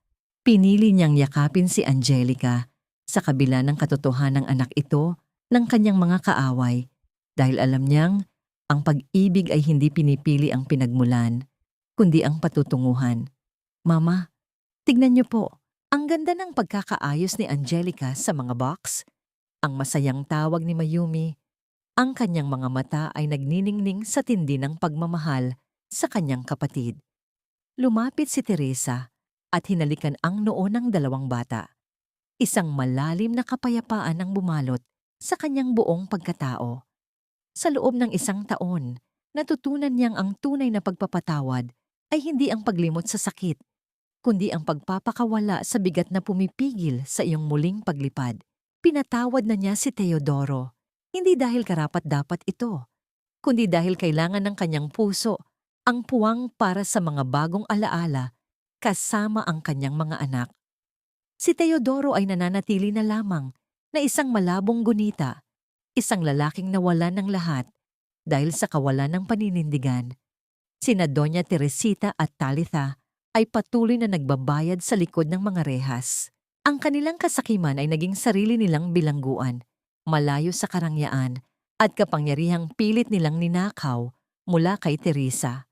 Pinili niyang yakapin si Angelica sa kabila ng katotohanang anak ito ng kanyang mga kaaway dahil alam niyang ang pag-ibig ay hindi pinipili ang pinagmulan, kundi ang patutunguhan. Mama, tignan niyo po, ang ganda ng pagkakaayos ni Angelica sa mga box. Ang masayang tawag ni Mayumi, ang kanyang mga mata ay nagniningning sa tindi ng pagmamahal sa kanyang kapatid. Lumapit si Teresa at hinalikan ang noo ng dalawang bata. Isang malalim na kapayapaan ang bumalot sa kanyang buong pagkatao. Sa loob ng isang taon, natutunan niyang ang tunay na pagpapatawad ay hindi ang paglimot sa sakit, kundi ang pagpapakawala sa bigat na pumipigil sa iyong muling paglipad. Pinatawad na niya si Teodoro, hindi dahil karapat-dapat ito, kundi dahil kailangan ng kanyang puso ang puwang para sa mga bagong alaala kasama ang kanyang mga anak. Si Teodoro ay nananatili na lamang na isang malabong gunita, isang lalaking nawalan ng lahat dahil sa kawalan ng paninindigan. Sina Doña Teresita at Talitha ay patuloy na nagbabayad sa likod ng mga rehas. Ang kanilang kasakiman ay naging sarili nilang bilangguan, malayo sa karangyaan at kapangyarihang pilit nilang ninakaw mula kay Teresa.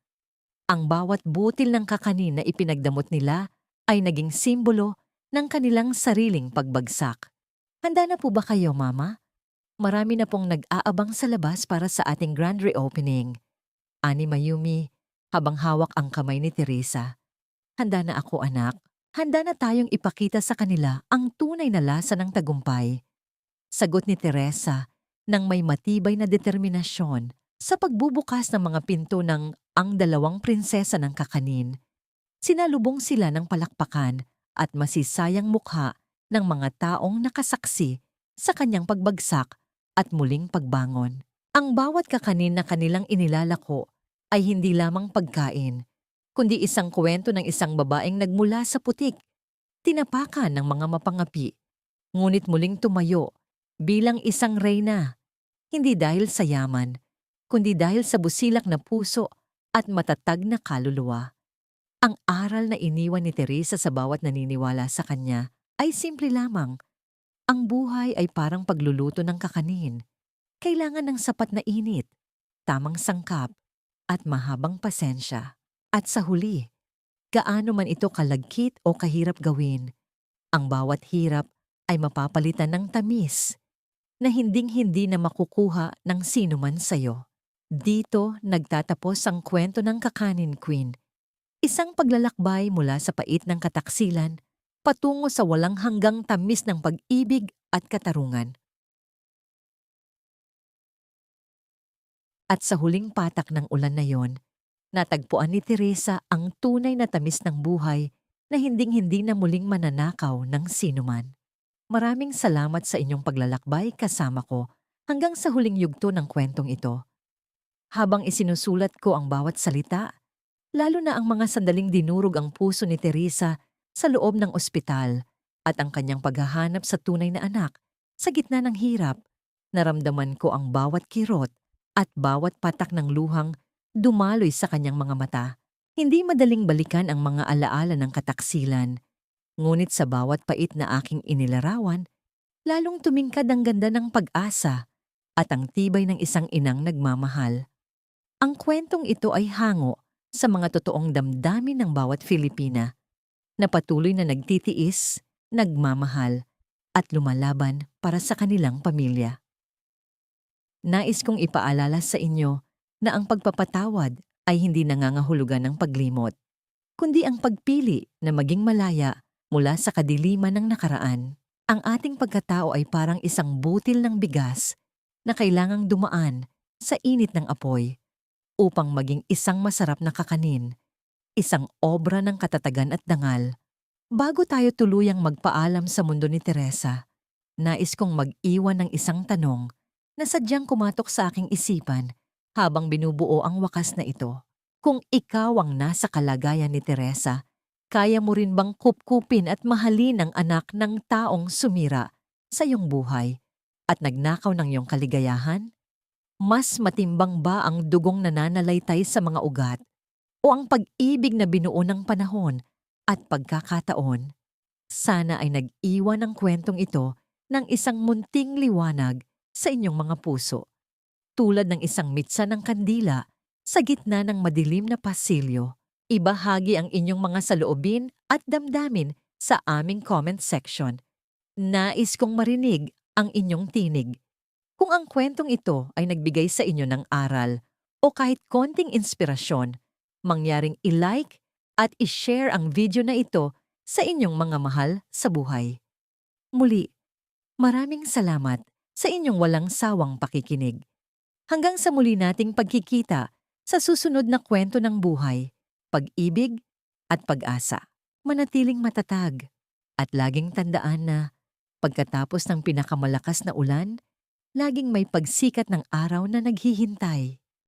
Ang bawat butil ng kakanin na ipinagdamot nila ay naging simbolo ng kanilang sariling pagbagsak. Handa na po ba kayo, Mama? Marami na pong nag-aabang sa labas para sa ating grand reopening. Ani Mayumi, habang hawak ang kamay ni Teresa. Handa na ako, anak. Handa na tayong ipakita sa kanila ang tunay na lasa ng tagumpay. Sagot ni Teresa nang may matibay na determinasyon sa pagbubukas ng mga pinto ng Ang Dalawang Prinsesa ng Kakanin. Sinalubong sila ng palakpakan at masisayang mukha ng mga taong nakasaksi sa kanyang pagbagsak at muling pagbangon. Ang bawat kakanin na kanilang inilalako ay hindi lamang pagkain, kundi isang kwento ng isang babaeng nagmula sa putik, tinapakan ng mga mapangapi, ngunit muling tumayo bilang isang reyna, hindi dahil sa yaman, kundi dahil sa busilak na puso at matatag na kaluluwa. Ang aral na iniwan ni Teresa sa bawat naniniwala sa kanya ay simple lamang. Ang buhay ay parang pagluluto ng kakanin. Kailangan ng sapat na init, tamang sangkap, at mahabang pasensya. At sa huli, gaano man ito kalagkit o kahirap gawin, ang bawat hirap ay mapapalitan ng tamis na hinding-hindi na makukuha ng sino man sayo. Dito nagtatapos ang kwento ng Kakanin Queen. Isang paglalakbay mula sa pait ng kataksilan patungo sa walang hanggang tamis ng pag-ibig at katarungan. At sa huling patak ng ulan na yon, natagpuan ni Teresa ang tunay na tamis ng buhay na hinding-hindi na muling mananakaw ng sinuman. Maraming salamat sa inyong paglalakbay kasama ko hanggang sa huling yugto ng kwentong ito. Habang isinusulat ko ang bawat salita, lalo na ang mga sandaling dinurog ang puso ni Teresa sa loob ng ospital at ang kanyang paghahanap sa tunay na anak, Sa gitna ng hirap, naramdaman ko ang bawat kirot at bawat patak ng luhang dumaloy sa kanyang mga mata. Hindi madaling balikan ang mga alaala ng kataksilan, ngunit sa bawat pait na aking inilarawan, lalong tumingkad ang ganda ng pag-asa at ang tibay ng isang inang nagmamahal. Ang kwentong ito ay hango sa mga totoong damdamin ng bawat Filipina na patuloy na nagtitiis, nagmamahal, at lumalaban para sa kanilang pamilya. Nais kong ipaalala sa inyo na ang pagpapatawad ay hindi nangangahulugan ng paglimot, kundi ang pagpili na maging malaya mula sa kadiliman ng nakaraan. Ang ating pagkatao ay parang isang butil ng bigas na kailangang dumaan sa init ng apoy upang maging isang masarap na kakanin, isang obra ng katatagan at dangal. Bago tayo tuluyang magpaalam sa mundo ni Teresa, nais kong mag-iwan ng isang tanong na sadyang kumatok sa aking isipan habang binubuo ang wakas na ito. Kung ikaw ang nasa kalagayan ni Teresa, kaya mo rin bang kupkupin at mahalin ang anak ng taong sumira sa iyong buhay at nagnakaw ng iyong kaligayahan? Mas matimbang ba ang dugong nananalaytay sa mga ugat o ang pag-ibig na binuo ng panahon at pagkakataon? Sana ay nag-iwan ang kwentong ito ng isang munting liwanag sa inyong mga puso, tulad ng isang mitsa ng kandila sa gitna ng madilim na pasilyo. Ibahagi ang inyong mga saloobin at damdamin sa aming comment section. Nais kong marinig ang inyong tinig. Kung ang kwentong ito ay nagbigay sa inyo ng aral o kahit konting inspirasyon, mangyaring i-like at i-share ang video na ito sa inyong mga mahal sa buhay. Muli, maraming salamat sa inyong walang sawang pakikinig. Hanggang sa muli nating pagkikita sa susunod na kwento ng buhay, pag-ibig at pag-asa. Manatiling matatag at laging tandaan na pagkatapos ng pinakamalakas na ulan, laging may pagsikat ng araw na naghihintay.